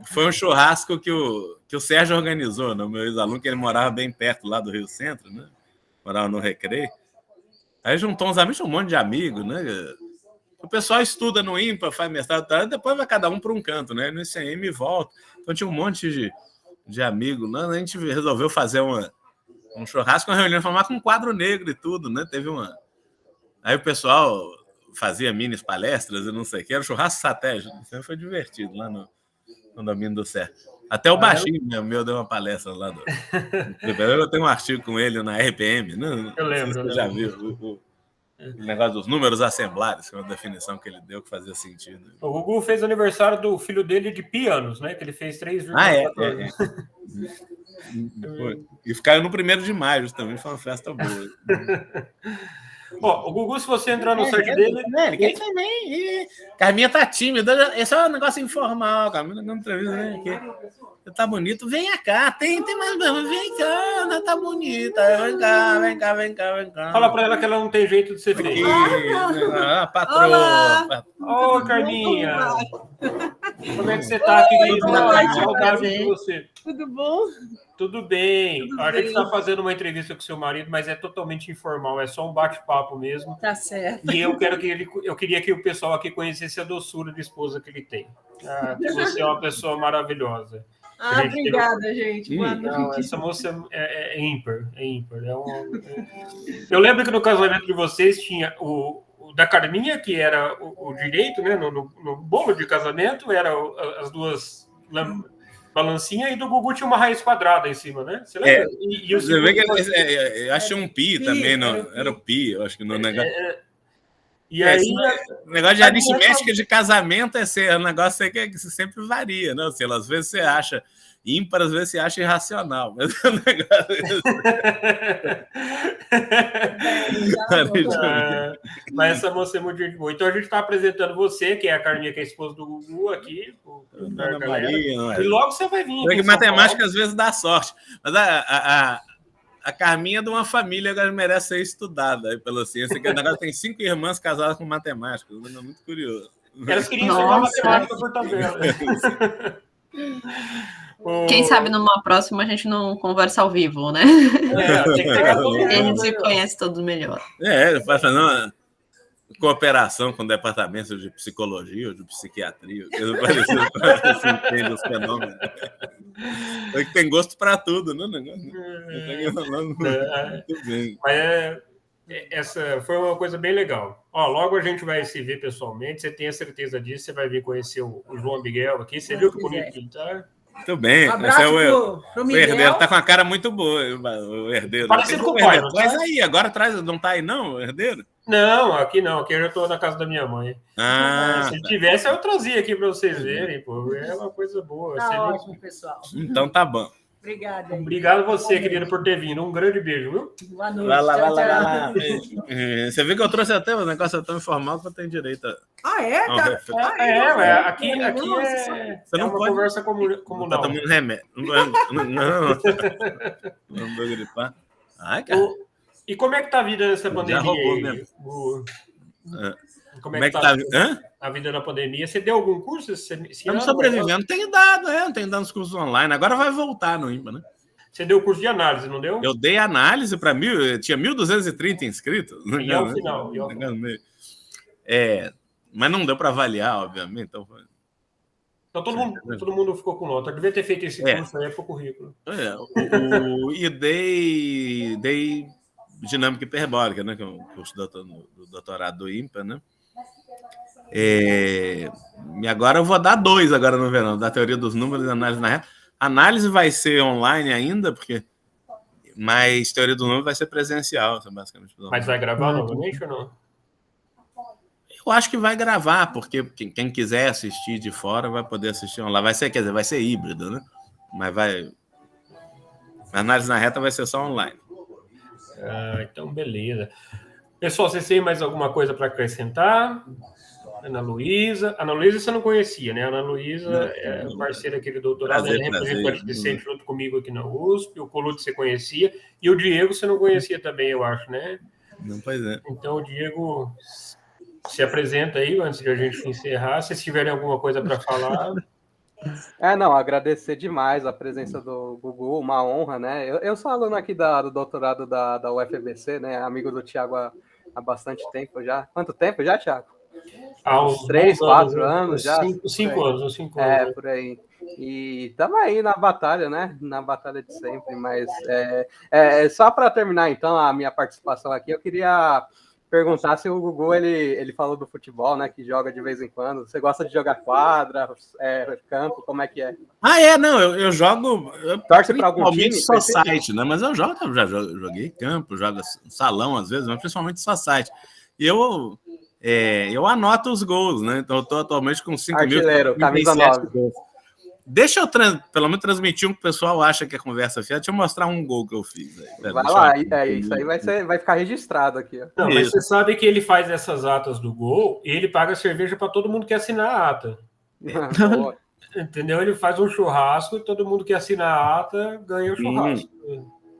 Foi um churrasco que o Sérgio organizou, né? O meu ex-aluno, que ele morava bem perto lá do Rio Centro, né? Morava no Recreio. Aí juntou uns amigos, um monte de amigos, né? O pessoal estuda no IMPA, faz mestrado, depois vai cada um para um canto, né? No ICM volta. Então tinha um monte de amigos, né? A gente resolveu fazer um churrasco, uma reunião, formar com um quadro negro e tudo, né? Aí o pessoal fazia mini palestras e não sei o que, era um churrasco satélite. Isso foi divertido lá no domínio do Sérgio. Até o baixinho meu deu uma palestra lá. Eu tenho um artigo com ele na RPM, né? Eu lembro. Você já viu o negócio dos números assemblares, que é uma definição que ele deu que fazia sentido. O Gugu fez aniversário do filho dele de pi anos, né? Que ele fez 3,14. E caiu no 1º de maio também, foi uma festa boa. O Gugu, se você entrar no site dele... Carminha tá tímida, esse é um negócio informal, Carminha não entrevista, né? Tá bonito, vem cá, tem mais, vem cá, tá bonita, vem cá. Fala pra ela que ela não tem jeito de ser feia. Patroa. Ô, Carminha. Como é que você tá, querido? boa noite, Saudade prazer. de você. Tudo bom? Tudo bem. Tudo A gente bem. está fazendo uma entrevista com seu marido, mas é totalmente informal, é só um bate-papo mesmo. Tá certo. E eu queria que o pessoal aqui conhecesse a doçura da esposa que ele tem. Que você é uma pessoa maravilhosa. Ah, obrigada, gente. Boa Não, noite. essa moça é ímpar, é ímpar. Eu lembro que no casamento de vocês tinha o da Carminha, que era o direito, né? No bolo de casamento, era as duas balancinhas, e do Gugu tinha uma raiz quadrada em cima, né? Você lembra? E o Você vê que segundo- eu achei um pi também, não, era o pi, eu acho que no negócio. E aí, O negócio de aritmética de casamento é um negócio que sempre varia, né? Assim, às vezes você acha ímpar, às vezes você acha irracional. Mas o negócio mas essa moça é muito gente boa. Então a gente está apresentando você, que é a Carminha, que é a esposa do Gugu, aqui. Ana Maria, não é? E logo você vai vir. É que em São matemática Paulo. às vezes dá sorte. Mas a Carminha é de uma família que merece ser estudada aí pela ciência, que agora tem 5 irmãs casadas com matemática. É muito curioso. Elas queriam ensinar Nossa. matemática por tabela. Quem sabe numa próxima a gente não conversa ao vivo, né? Tem que pegar todo E a gente mundo, se né? conhece todos melhor. Ele vai fazer uma cooperação com departamentos de psicologia ou de psiquiatria. Você entende os fenômenos. É que tem gosto para tudo, né? Muito bem. Mas essa foi uma coisa bem legal. Logo a gente vai se ver pessoalmente. Você tem a certeza disso? Você vai vir conhecer o João Miguel aqui. Você viu que bonito que ele tá? Muito bem. Um abraço pro O Miguel. herdeiro tá com a cara muito boa, o herdeiro. Parecido com o pai, herdeiro. não tá? Traz aí, agora traz, não tá aí não, o herdeiro? Não, aqui não. Aqui eu já estou na casa da minha mãe. Se ele Tá. tivesse, eu trazia aqui para vocês verem. Pô. É uma coisa boa. Você Tá viu? ótimo, pessoal. Então tá bom. Obrigada. aí. Obrigado você, querido, por ter vindo. Um grande beijo, viu? Boa noite. Vai lá, Tchau, vai lá, tchau. vai lá. Você viu que eu trouxe até um negócio tão informal que eu tenho direito a... Ah, é? Não, Tá. refre- Aqui Você não uma pode- conversa Tá comunal. tomando remédio. Não vou gripar. Ai, cara. E como é que tá a vida nessa Já pandemia roubou aí? mesmo. Como Como é que tá? Hã? a vida na pandemia? Você deu algum curso esse Estamos ano? sobrevivendo. Tenho dado nos cursos online. Agora vai voltar no IMPA, né? Você deu curso de análise, não deu? Eu dei análise para tinha 1.230 inscritos. E ao final. Mas não deu para avaliar, obviamente. Então, Então todo mundo ficou com nota. Eu devia ter feito esse curso aí pro currículo. e dei dinâmica hiperbólica, né? Que é o curso do doutorado do IMPA, né? E agora eu vou dar 2 agora no verão, da teoria dos números e análise na reta. Análise vai ser online ainda, mas teoria dos números vai ser presencial, basicamente. Mas vai gravar novamente ou não? Eu acho que vai gravar, porque quem quiser assistir de fora vai poder assistir online. Vai ser híbrido, né? Mas a análise na reta vai ser só online. Então, beleza. Pessoal, vocês têm mais alguma coisa para acrescentar? Ana Luísa você não conhecia, né? Ana Luísa é parceira aqui do doutorado, ela é representante decente junto comigo aqui na USP. O Colucci você conhecia, e o Diego você não conhecia também, eu acho, né? Não, pois é. Então, o Diego se apresenta aí, antes de a gente encerrar. Se tiverem alguma coisa para falar... Agradecer demais a presença do Gugu, uma honra, né? Eu sou aluno aqui do doutorado da UFBC, né? Amigo do Thiago há bastante tempo já. Quanto tempo já, Thiago? Há uns 3, 4 anos já? 5 anos. Por aí. E estamos aí na batalha, né? Na batalha de sempre. Mas só para terminar, então, a minha participação aqui, eu queria perguntar se o Gugu, ele falou do futebol, né? Que joga de vez em quando. Você gosta de jogar quadra, campo? Como é que é? Não, eu jogo... Torce para algum time? Só site, né? Mas eu já joguei campo, jogo salão às vezes, mas principalmente só site. E eu anoto os gols, né? Então eu estou atualmente com 5.000. Artilheiro, camisa 9. Gols. Deixa eu, pelo menos, transmitir o que o pessoal acha que é conversa fiada. Deixa eu mostrar um gol que eu fiz. Aí. Vai lá, isso aí vai ficar registrado aqui. Ó. Não, mas você sabe que ele faz essas atas do gol e ele paga cerveja para todo mundo que assinar a ata. Entendeu? Ele faz um churrasco e todo mundo que assina a ata ganha o churrasco.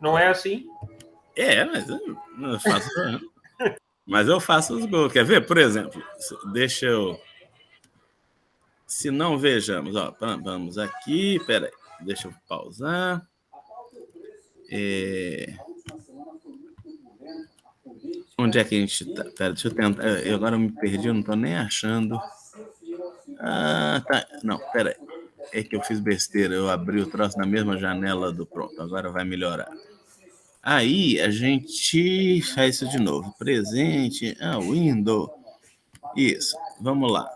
Não é assim? Mas eu não faço. Mas eu faço os gols. Quer ver? Por exemplo, deixa eu Se não, vejamos. Ó, vamos aqui. Peraí, deixa eu pausar. Onde é que a gente tá? Pera, deixa eu tentar. Eu agora me perdi, eu não tô nem achando. Ah, tá. Não, peraí. É que eu fiz besteira. Eu abri o troço na mesma janela do pronto. Agora vai melhorar. Aí a gente faz isso de novo. Presente. Window. Isso. Vamos lá.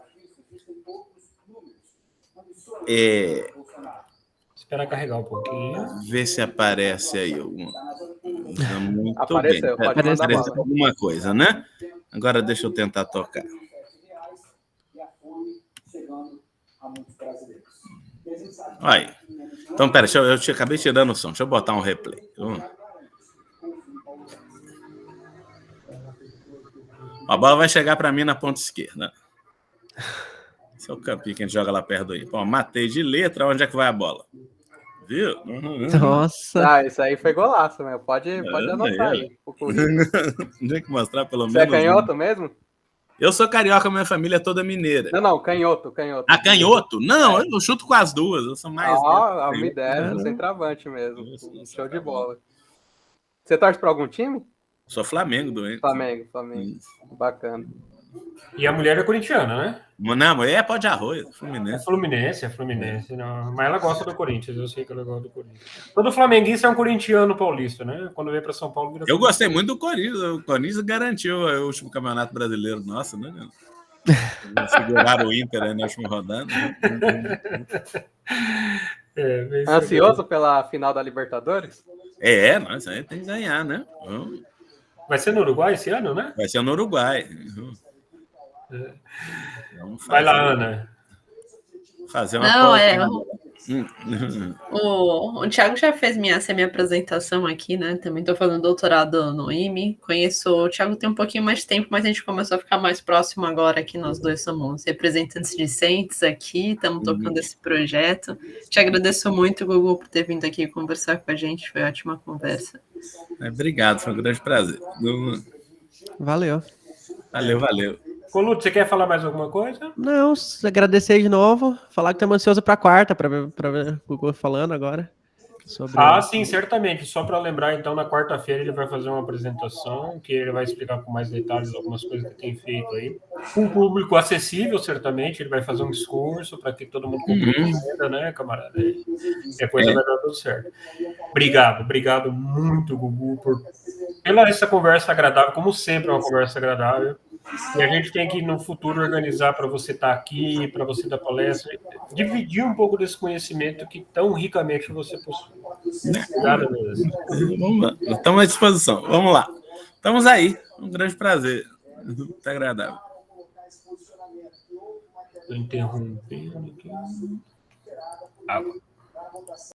Espera carregar um pouquinho. Vê se aparece aí alguma. Muito Apareceu, bem. pode mandar Apareceu bala. alguma coisa, né? Agora deixa eu tentar tocar. Aí. Então, pera, eu acabei tirando o som. Deixa eu botar um replay. A bola vai chegar para mim na ponta esquerda. Esse é o campinho que a gente joga lá perto aí. Pô, matei de letra. Onde é que vai a bola? Viu? Nossa. Isso aí foi golaço, meu. Pode anotar aí. Tem que mostrar pelo menos. Você é canhoto mesmo? Eu sou carioca, minha família é toda mineira. Não, canhoto. Canhoto? Não, eu chuto com as duas. Eu sou mais. A minha ideia é centroavante mesmo. Show de bola. Você torce para algum time? Sou Flamengo, doente. Flamengo. Bacana. E a mulher é corintiana, né? Não, mulher é pó de arroz, Fluminense. Não. Mas ela gosta do Corinthians, eu sei que ela gosta do Corinthians. Todo flamenguista é um corintiano paulista, né? Quando vem para São Paulo, vira. Eu gostei muito do Corinthians. O Corinthians garantiu o último campeonato brasileiro nosso, né? Seguraram o Inter aí na última rodada. Ansioso pela final da Libertadores? Nós aí tem que ganhar, né? Vai ser no Uruguai esse ano, né? Vai ser no Uruguai. Vai lá, Ana. Fazer uma O Thiago já fez minha apresentação aqui, né? Também estou fazendo doutorado no IME. Conheço o Thiago tem um pouquinho mais de tempo, mas a gente começou a ficar mais próximo agora que nós dois somos representantes discentes aqui, estamos tocando esse projeto. Te agradeço muito, Gugu, por ter vindo aqui conversar com a gente, foi ótima conversa. Obrigado, foi um grande prazer. Valeu. Valeu. Coluto, você quer falar mais alguma coisa? Não, agradecer de novo, falar que estamos ansiosos para quarta, para ver o Gugu falando agora. Sim, certamente. Só para lembrar, então, na quarta-feira ele vai fazer uma apresentação que ele vai explicar com mais detalhes algumas coisas que tem feito aí. Com um público acessível, certamente, ele vai fazer um discurso para que todo mundo compreenda, né, camarada? E depois vai dar tudo certo. Obrigado muito, Gugu, pela essa conversa agradável, como sempre é uma conversa agradável. E a gente tem que, no futuro, organizar para você estar aqui, para você dar palestra, dividir um pouco desse conhecimento que tão ricamente você possui. Obrigado mesmo. Vamos lá. Estamos à disposição. Vamos lá. Estamos aí. Um grande prazer. Muito agradável. Estou interrompendo aqui. Água.